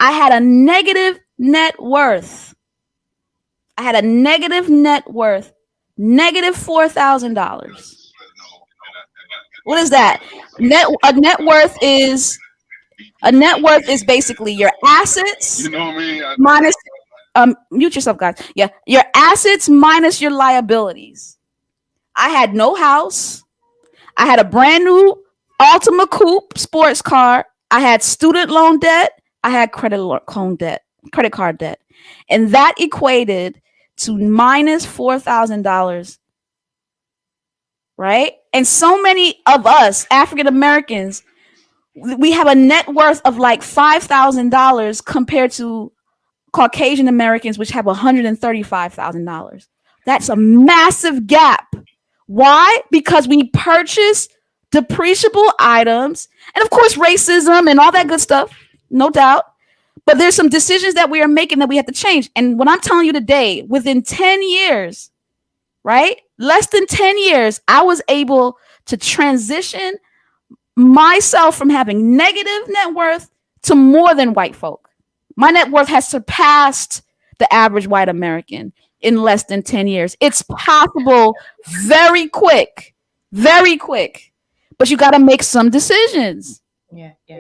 I had a negative net worth. Negative $4,000. What is that? A net worth is basically your assets minus. Mute yourself, guys. Yeah, your assets minus your liabilities. I had no house. I had a brand new Altima Coupe sports car. I had student loan debt. I had credit card debt, and that equated to minus $4,000. Right? And so many of us African Americans, we have a net worth of like $5,000 compared to Caucasian Americans, which have $135,000. That's a massive gap. Why? Because we purchase depreciable items, and of course, racism and all that good stuff, no doubt. But there's some decisions that we are making that we have to change. And what I'm telling you today, within 10 years, right? Less than 10 years, I was able to transition myself from having negative net worth to more than white folk. My net worth has surpassed the average white American in less than 10 years. It's possible very quick, but you got to make some decisions. Yeah. So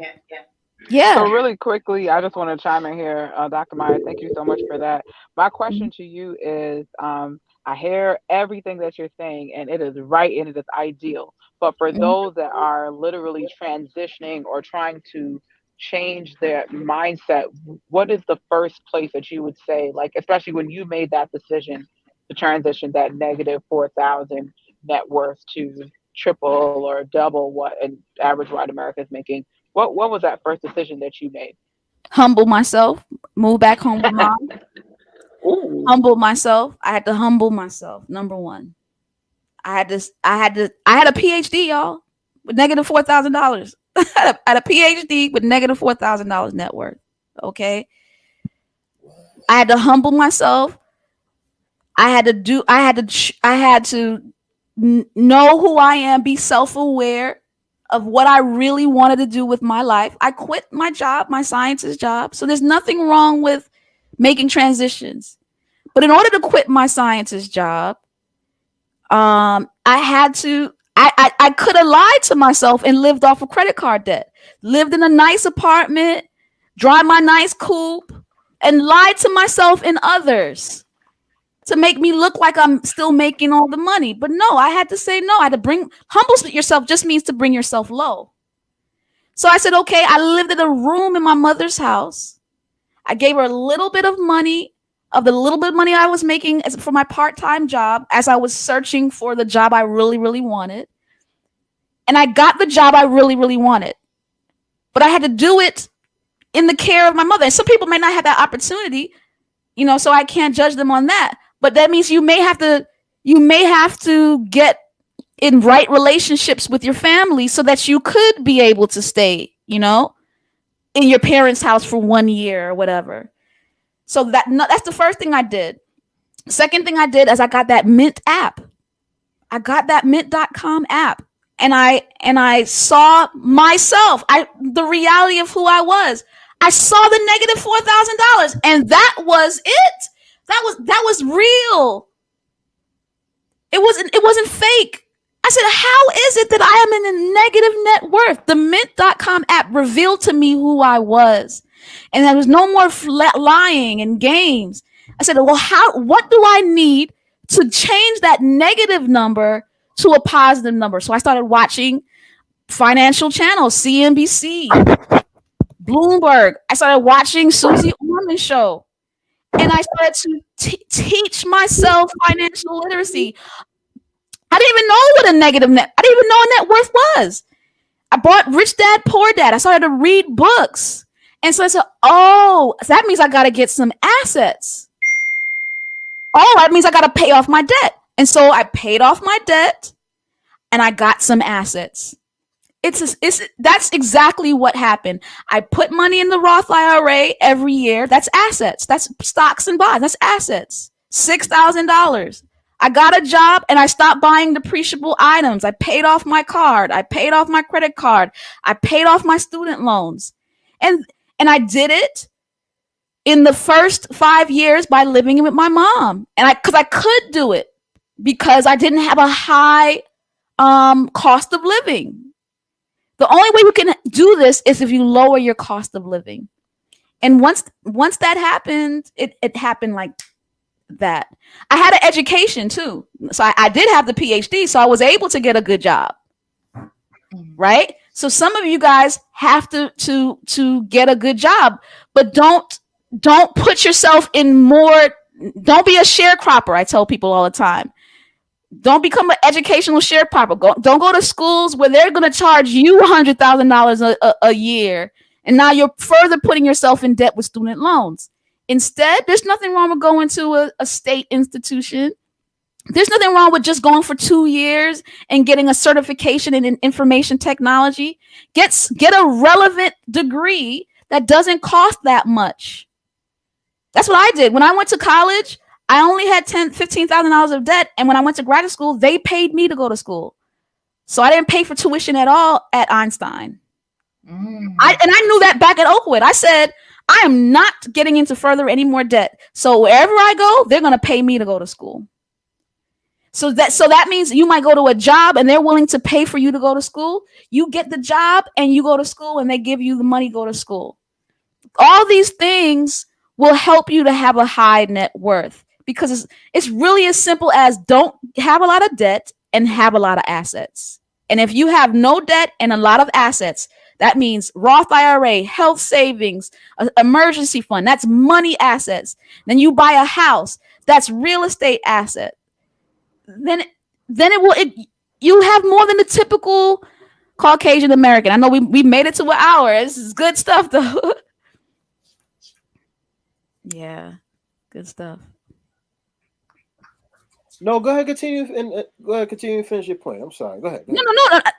Yeah. really quickly, I just want to chime in here, Dr. Meyer. Thank you so much for that. My question to you is, I hear everything that you're saying, and it is right and it is ideal. But for Mhm. those that are literally transitioning or trying to change their mindset, what is the first place that you would say, like, especially when you made that decision to transition that negative 4,000 net worth to triple or double what an average white America is making? What was that first decision that you made? Humble myself, move back home with mom, Ooh. humble myself. I had to humble myself. Number one. I had a PhD, y'all, with negative $4,000. I had a PhD with negative $4,000 net worth. Okay. I had to humble myself. I had to know who I am, be self-aware of what I really wanted to do with my life. I quit my job, my scientist job. So there's nothing wrong with making transitions. But in order to quit my scientist job, I had to I could have lied to myself and lived off of credit card debt, lived in a nice apartment, drive my nice coupe, and lied to myself and others to make me look like I'm still making all the money. But no, I had to say no. I had to humble yourself just means to bring yourself low. So I said, okay, I lived in a room in my mother's house. I gave her a little bit of money, of the little bit of money I was making for my part-time job as I was searching for the job I really, really wanted. And I got the job I really, really wanted. But I had to do it in the care of my mother. And some people may not have that opportunity, so I can't judge them on that. But that means you may have to get in right relationships with your family so that you could be able to stay, in your parents' house for 1 year or whatever. So that's the first thing I did. Second thing I did is I got that Mint app. I got that mint.com app. And I saw myself, the reality of who I was. I saw the negative $4,000, and that was it. That was real. It wasn't fake. I said, how is it that I am in a negative net worth? The mint.com app revealed to me who I was. And there was no more lying and games. I said, well, what do I need to change that negative number to a positive number? So I started watching financial channels, CNBC, Bloomberg. I started watching Susie Orman's show. And I started to teach myself financial literacy. I didn't even know what a negative net. I didn't even know what net worth was. I bought Rich Dad Poor Dad. I started to read books. And so I said, so that means I got to get some assets. Oh, that means I got to pay off my debt. And so I paid off my debt and I got some assets. That's exactly what happened. I put money in the Roth IRA every year. That's assets. That's stocks and bonds. That's assets. $6,000. I got a job and I stopped buying depreciable items. I paid off my card. I paid off my credit card. I paid off my student loans. And I did it in the first 5 years by living with my mom. And because I could do it because I didn't have a high cost of living. The only way you can do this is if you lower your cost of living. And once that happened, it happened like that. I had an education too. So I did have the PhD, so I was able to get a good job. Right? So some of you guys have to get a good job, but don't put yourself in more. Don't be a sharecropper. I tell people all the time. Don't become an educational sharecropper. Don't go to schools where they're going to charge you $100,000 a year, and now you're further putting yourself in debt with student loans. Instead, there's nothing wrong with going to a state institution. There's nothing wrong with just going for 2 years and getting a certification in information technology. Get a relevant degree that doesn't cost that much. That's what I did. When I went to college, I only had $15,000 of debt. And when I went to graduate school, they paid me to go to school. So I didn't pay for tuition at all at Einstein. I knew that back at Oakwood. I said, I am not getting into further any more debt. So wherever I go, they're going to pay me to go to school. So that means you might go to a job and they're willing to pay for you to go to school. You get the job and you go to school and they give you the money to go to school. All these things will help you to have a high net worth, because it's really as simple as don't have a lot of debt and have a lot of assets. And if you have no debt and a lot of assets, that means Roth IRA, health savings, emergency fund, that's money assets. Then you buy a house, that's real estate asset. Then you have more than the typical Caucasian American. I know we made it to an hour. This is good stuff though. Yeah, good stuff. No, go ahead, continue, and continue and finish your point. I'm sorry. Go ahead. Go ahead.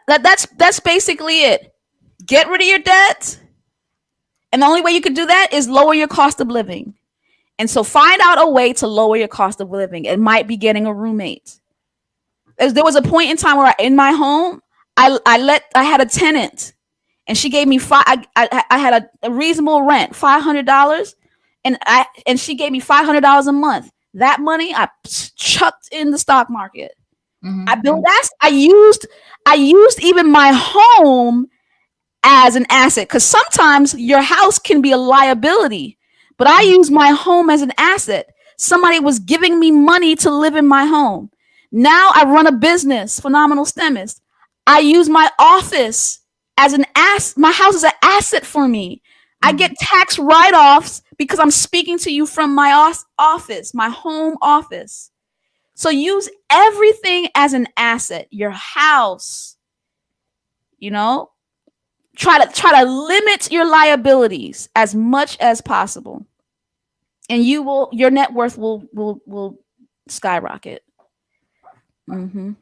No. That's basically it. Get rid of your debt, and the only way you can do that is lower your cost of living. And so, find out a way to lower your cost of living. It might be getting a roommate. There was a point in time where in my home, I had a tenant, and she gave me I had a reasonable rent, $500, and she gave me $500 a month. That money I chucked in the stock market. Mm-hmm. I built that. I used even my home as an asset, because sometimes your house can be a liability, but I use my home as an asset. Somebody was giving me money to live in my home. Now I run a business, Phenomenal Stemist. I use my office as an asset. My house is an asset for me. I get tax write-offs because I'm speaking to you from my office, my home office. So use everything as an asset. Your house, try to limit your liabilities as much as possible, and your net worth will skyrocket. Mm-hmm.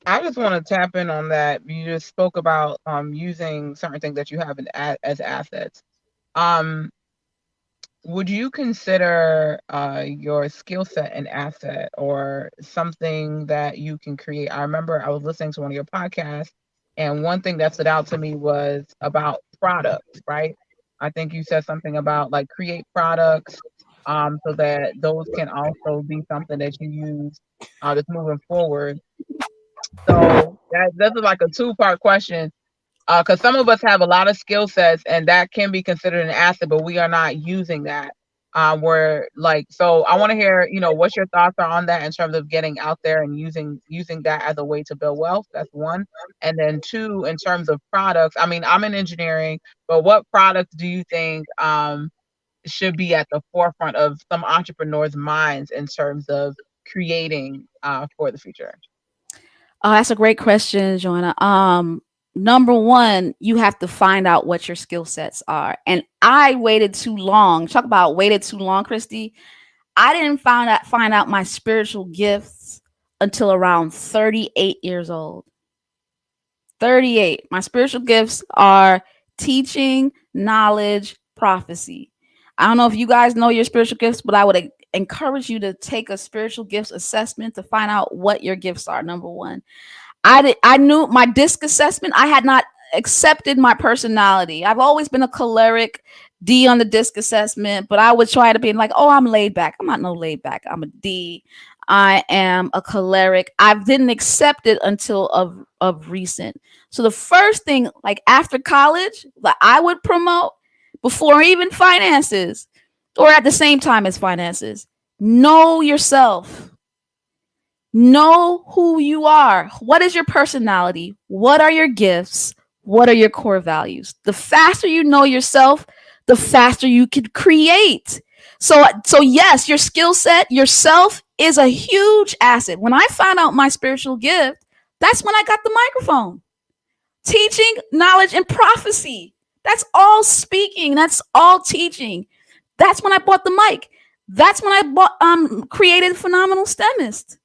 I just want to tap in on that. You just spoke about using certain things that you have as assets. Would you consider your skill set an asset or something that you can create? I remember I was listening to one of your podcasts, and one thing that stood out to me was about products, right? I think you said something about like create products so that those can also be something that you use that's moving forward. So that's like a two-part question, because some of us have a lot of skill sets and that can be considered an asset, but we are not using that. So I want to hear, what your thoughts are on that in terms of getting out there and using that as a way to build wealth. That's one. And then two, in terms of products, I mean, I'm in engineering, but what products do you think should be at the forefront of some entrepreneurs' minds in terms of creating for the future? Oh, that's a great question, Joanna. Number one, you have to find out what your skill sets are. And I waited too long. Talk about waited too long, Christy. I didn't find out my spiritual gifts until around 38 years old. 38. My spiritual gifts are teaching, knowledge, prophecy. I don't know if you guys know your spiritual gifts, but I would encourage you to take a spiritual gifts assessment to find out what your gifts are. Number one. I knew my DISC assessment. I had not accepted my personality. I've always been a choleric, D on the DISC assessment, but I would try to be like, oh, I'm laid back. I'm not no laid back. I'm a D. I am a choleric. I didn't accept it until of recent. So the first thing, like after college, that I would promote before even finances, or at the same time as finances, know yourself. Know who you are. What is your personality? What are your gifts? What are your core values? The faster you know yourself, the faster you can create. So yes, your skill set, yourself is a huge asset. When I found out my spiritual gift, that's when I got the microphone. Teaching, knowledge, and prophecy. That's all speaking. That's all teaching. That's when I bought the mic. That's when I created Phenomenal Stemist.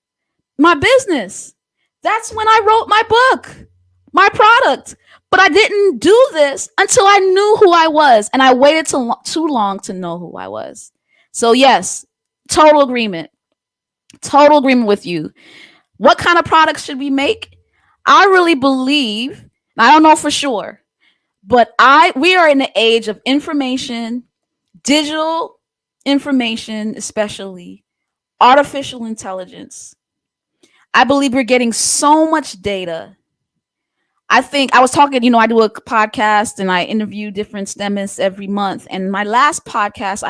My business. That's when I wrote my book, my product. But I didn't do this until I knew who I was, and I waited too long to know who I was. So yes, total agreement with you. What kind of products should we make? I really believe, I don't know for sure, but we are in the age of information, digital information, especially artificial intelligence. I believe we're getting so much data. I think I was talking, I do a podcast and I interview different STEMists every month. And my last podcast,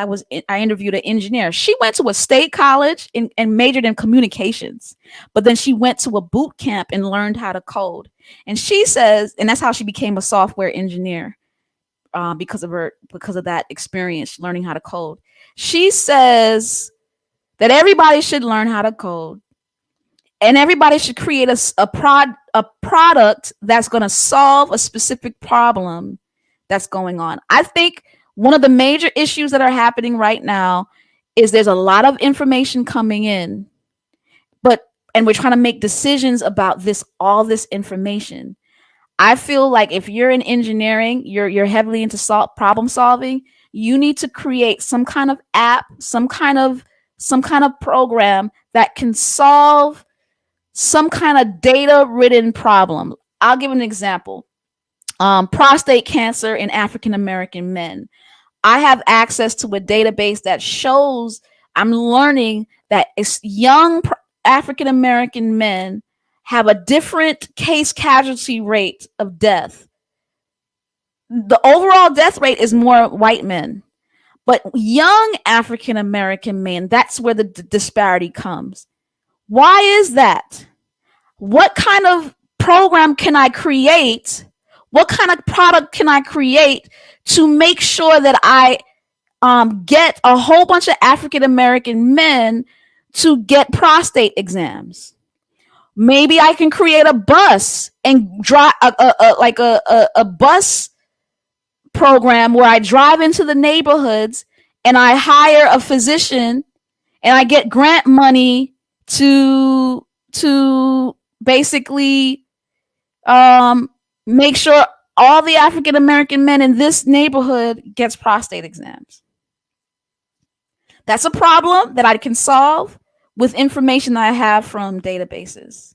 I interviewed an engineer. She went to a state college and majored in communications, but then she went to a boot camp and learned how to code. And she says, and that's how she became a software engineer, because of that experience learning how to code. She says that everybody should learn how to code. And everybody should create a product that's going to solve a specific problem that's going on. I think one of the major issues that are happening right now is there's a lot of information coming in, and we're trying to make decisions about all this information. I feel like if you're in engineering, you're heavily into problem solving. You need to create some kind of app, some kind of program that can solve some kind of data ridden problem. I'll give an example. Prostate cancer in African American men. I have access to a database that shows, I'm learning that young African American men have a different case casualty rate of death. The overall death rate is more white men, but young African American men, that's where the disparity comes. Why is that? What kind of program can I create? What kind of product can I create to make sure that I get a whole bunch of African American men to get prostate exams? Maybe I can create a bus and drive a bus program where I drive into the neighborhoods and I hire a physician and I get grant money to basically make sure all the African American men in this neighborhood gets prostate exams. That's a problem that I can solve with information that I have from databases.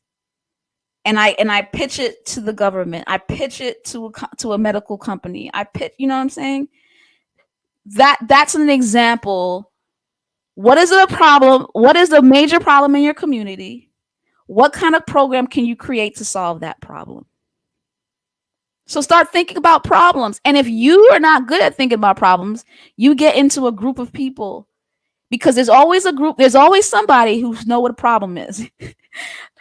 And I pitch it to the government. I pitch it to a medical company. You know what I'm saying? That's an example. What is a problem? What is the major problem in your community? What kind of program can you create to solve that problem? So start thinking about problems. And if you are not good at thinking about problems, you get into a group of people, because there's always somebody who knows what a problem is.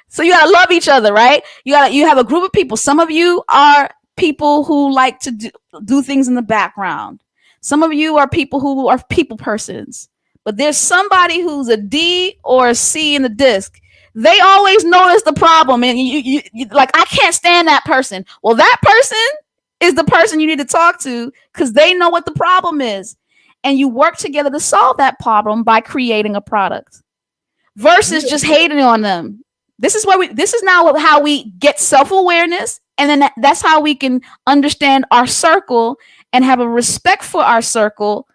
So you gotta love each other, right? You have a group of people. Some of you are people who like to do things in the background. Some of you are people who are people persons. But there's somebody who's a D or a C in the disc. They always notice the problem, and you like, I can't stand that person. Well, that person is the person you need to talk to, because they know what the problem is, and you work together to solve that problem by creating a product versus just hating on them. This is now how we get self-awareness, and then that's how we can understand our circle and have a respect for our circle,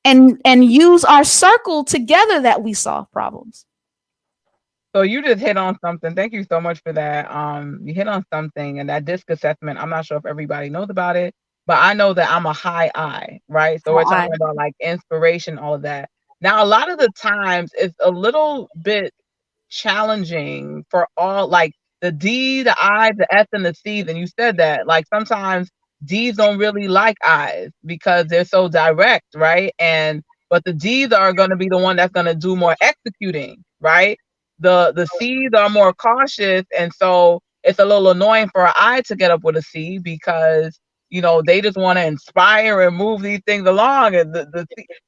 and use our circle together that we solve problems. So you just hit on something. Thank you so much for that. You hit on something, and that DISC assessment, I'm not sure if everybody knows about it, but I know that I'm a high I, right? So we're talking about like inspiration, all of that. Now, a lot of the times it's a little bit challenging for all, like the D, the I, the S, and the C's. And you said that, like, sometimes D's don't really like I's because they're so direct, right? But the D's are going to be the one that's going to do more executing, right? The C's are more cautious, and so it's a little annoying for an I to get up with a C, because they just want to inspire and move these things along. And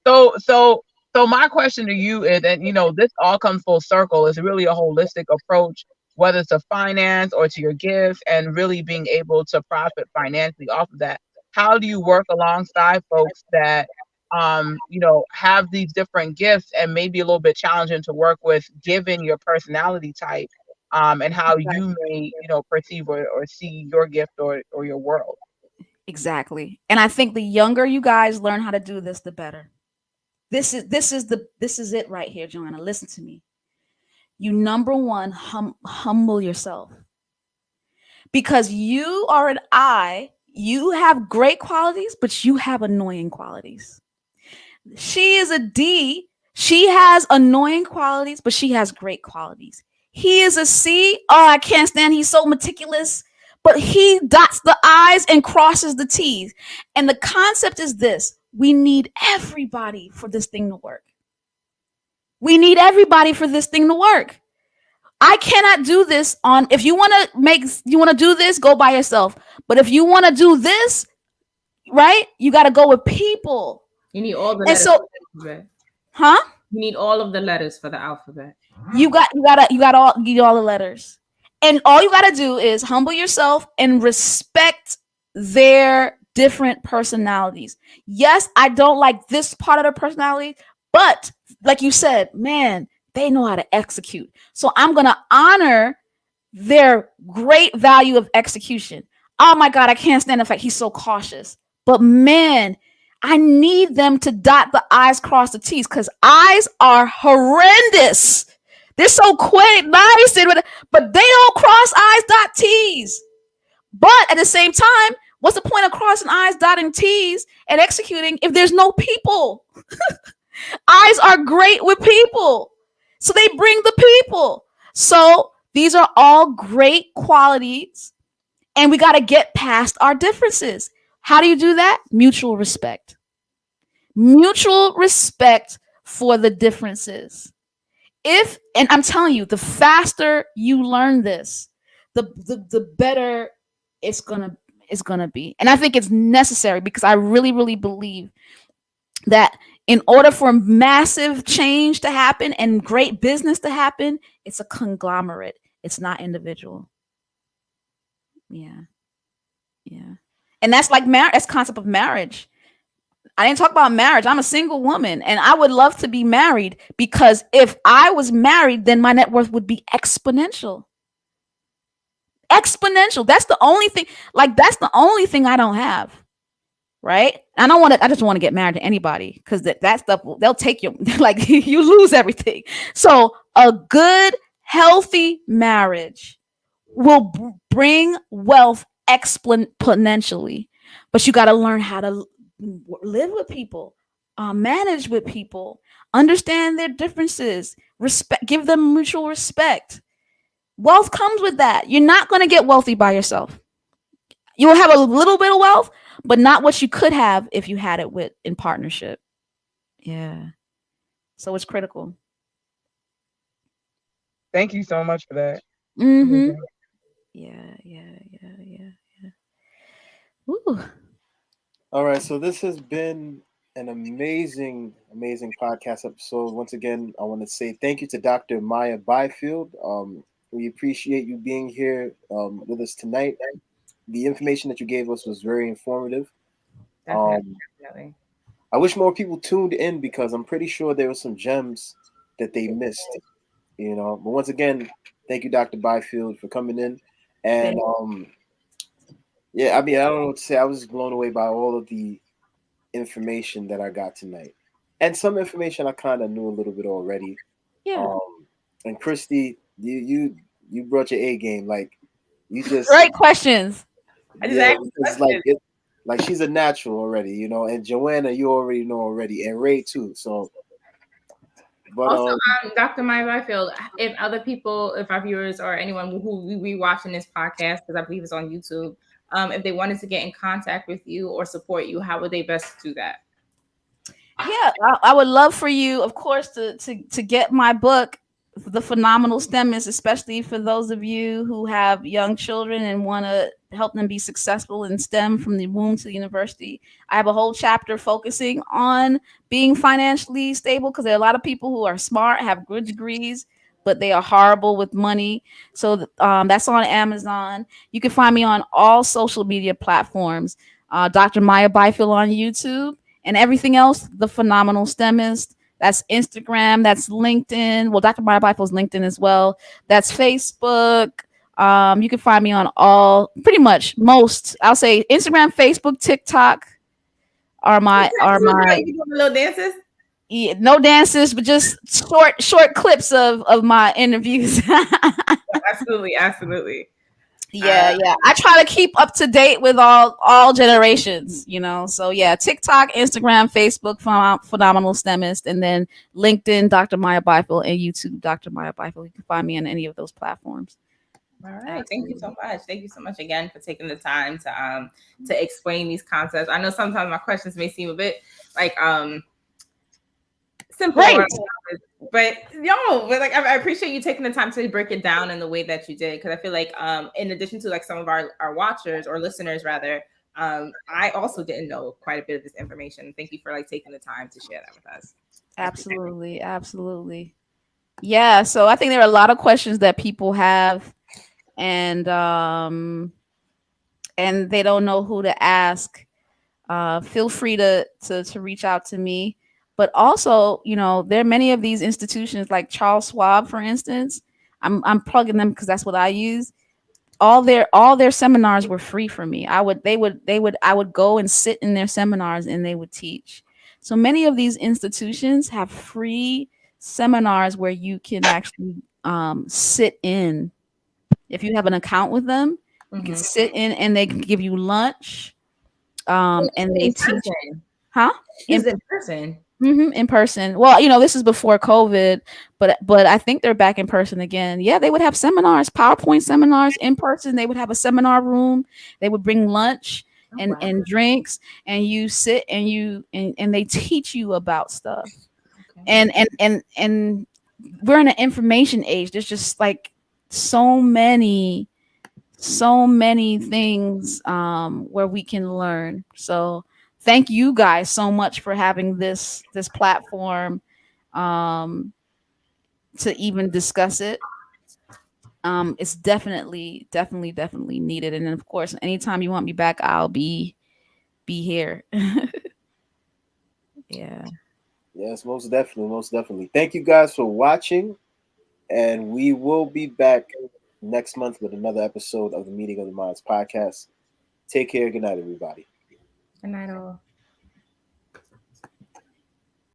so my question to you is, and this all comes full circle, is really a holistic approach, whether it's to finance or to your gifts, and really being able to profit financially off of that. How do you work alongside folks that have these different gifts and maybe a little bit challenging to work with, given your personality type, and how you may, perceive or see your gift or your world? Exactly. And I think the younger you guys learn how to do this, the better. This is it right here, Joanna. Listen to me. You, number one, humble yourself, because you are an I. You have great qualities, but you have annoying qualities. She is a D. She has annoying qualities, but she has great qualities. He is a C. Oh, I can't stand. He's so meticulous, but he dots the I's and crosses the T's. And the concept is this: we need everybody for this thing to work. We need everybody for this thing to work. I cannot do this on. If you want to do this, go by yourself. But if you want to do this, right, you got to go with people. You need all the And letters so, for the alphabet. huh? You need all of the letters for the alphabet. You got all the letters. And all you got to do is humble yourself and respect their different personalities. Yes, I don't like this part of their personality, but like you said, man, they know how to execute. So I'm going to honor their great value of execution. Oh my God, I can't stand the fact he's so cautious. But man, I need them to dot the I's, cross the T's, because I's are horrendous. They're so quick, nice, but they don't cross I's, dot T's. But at the same time, what's the point of crossing I's, dotting T's, and executing if there's no people? I's are great with people. So they bring the people. So these are all great qualities. And we got to get past our differences. How do you do that? Mutual respect. Mutual respect for the differences. And I'm telling you, the faster you learn this, the better it's gonna be. And I think it's necessary, because I really, really believe that in order for massive change to happen and great business to happen, it's a conglomerate. It's not individual. Yeah. And that's like marriage. That's concept of marriage. I didn't talk about marriage. I'm a single woman, and I would love to be married, because if I was married, then my net worth would be exponential. Exponential. That's the only thing. Like, that's the only thing I don't have. Right? I just want to get married to anybody, because that stuff, they'll take you, like, you lose everything. So a good, healthy marriage will bring wealth exponentially, but you got to learn how to live with people, manage with people, understand their differences, give them mutual respect. Wealth comes with that. You're not going to get wealthy by yourself. You will have a little bit of wealth, but not what you could have if you had it in partnership. Yeah. So it's critical. Thank you so much for that. Mm-hmm. Yeah. Ooh. All right, so this has been an amazing podcast episode. Once again, I want to say thank you to Dr. Maya Byfield. We appreciate you being here with us tonight. The information that you gave us was very informative. Definitely. I wish more people tuned in, because I'm pretty sure there were some gems that they missed. But once again, thank you, Dr. Byfield, for coming in. And yeah, I mean, I don't know what to say. I was blown away by all of the information that I got tonight, and some information I kind of knew a little bit already. Yeah. And Christy, you brought your A game. Like, you just great questions. Like she's a natural already, and Joanna, you already know already, and Ray too. So, but also, Dr. Maya Byfield, if other people, if our viewers or anyone who will be watching this podcast, because I believe it's on YouTube, if they wanted to get in contact with you or support you, how would they best do that? Yeah, I would love for you, of course, to get my book, The Phenomenal Stemist, especially for those of you who have young children and want to help them be successful in STEM from the womb to the university. I have a whole chapter focusing on being financially stable, because there are a lot of people who are smart, have good degrees, but they are horrible with money. So that's on Amazon. You can find me on all social media platforms. Dr. Maya Byfield on YouTube, and everything else, The Phenomenal Stemist. That's Instagram. That's LinkedIn. Well, Dr. Maya Byfield's LinkedIn as well. That's Facebook. You can find me on pretty much most. I'll say Instagram, Facebook, TikTok are my. You doing little dances? Yeah, no dances, but just short clips of my interviews. Absolutely. Yeah. I try to keep up to date with all generations, So yeah, TikTok, Instagram, Facebook, Phenomenal Stemist, and then LinkedIn, Dr. Maya Byfield, and YouTube, Dr. Maya Byfield. You can find me on any of those platforms. All right. Thank you so much. Thank you so much again for taking the time to explain these concepts. I know sometimes my questions may seem a bit like simple, Right. but like I appreciate you taking the time to break it down in the way that you did, because I feel like in addition to like some of our watchers or listeners rather, I also didn't know quite a bit of this information. Thank you for like taking the time to share that with us. Absolutely. Yeah, so I think there are a lot of questions that people have, and they don't know who to ask. Feel free to reach out to me. But also, there are many of these institutions like Charles Schwab, for instance. I'm plugging them because that's what I use. All their seminars were free for me. I would go and sit in their seminars and they would teach. So many of these institutions have free seminars where you can actually sit in. If you have an account with them, you can sit in and they can give you lunch. And they teach, huh? In person. In person. Well, this is before COVID, but I think they're back in person again. Yeah, they would have seminars, PowerPoint seminars in person. They would have a seminar room. They would bring lunch and drinks, and you sit and they teach you about stuff. Okay. And we're in an information age. There's just like so many things where we can learn. So thank you guys so much for having this platform to even discuss it. It's definitely needed. And then of course, anytime you want me back, I'll be here. Yeah. Yes, most definitely. Thank you guys for watching, and we will be back next month with another episode of the Meeting of the Minds podcast. Take care. Good night, everybody. Good night, all.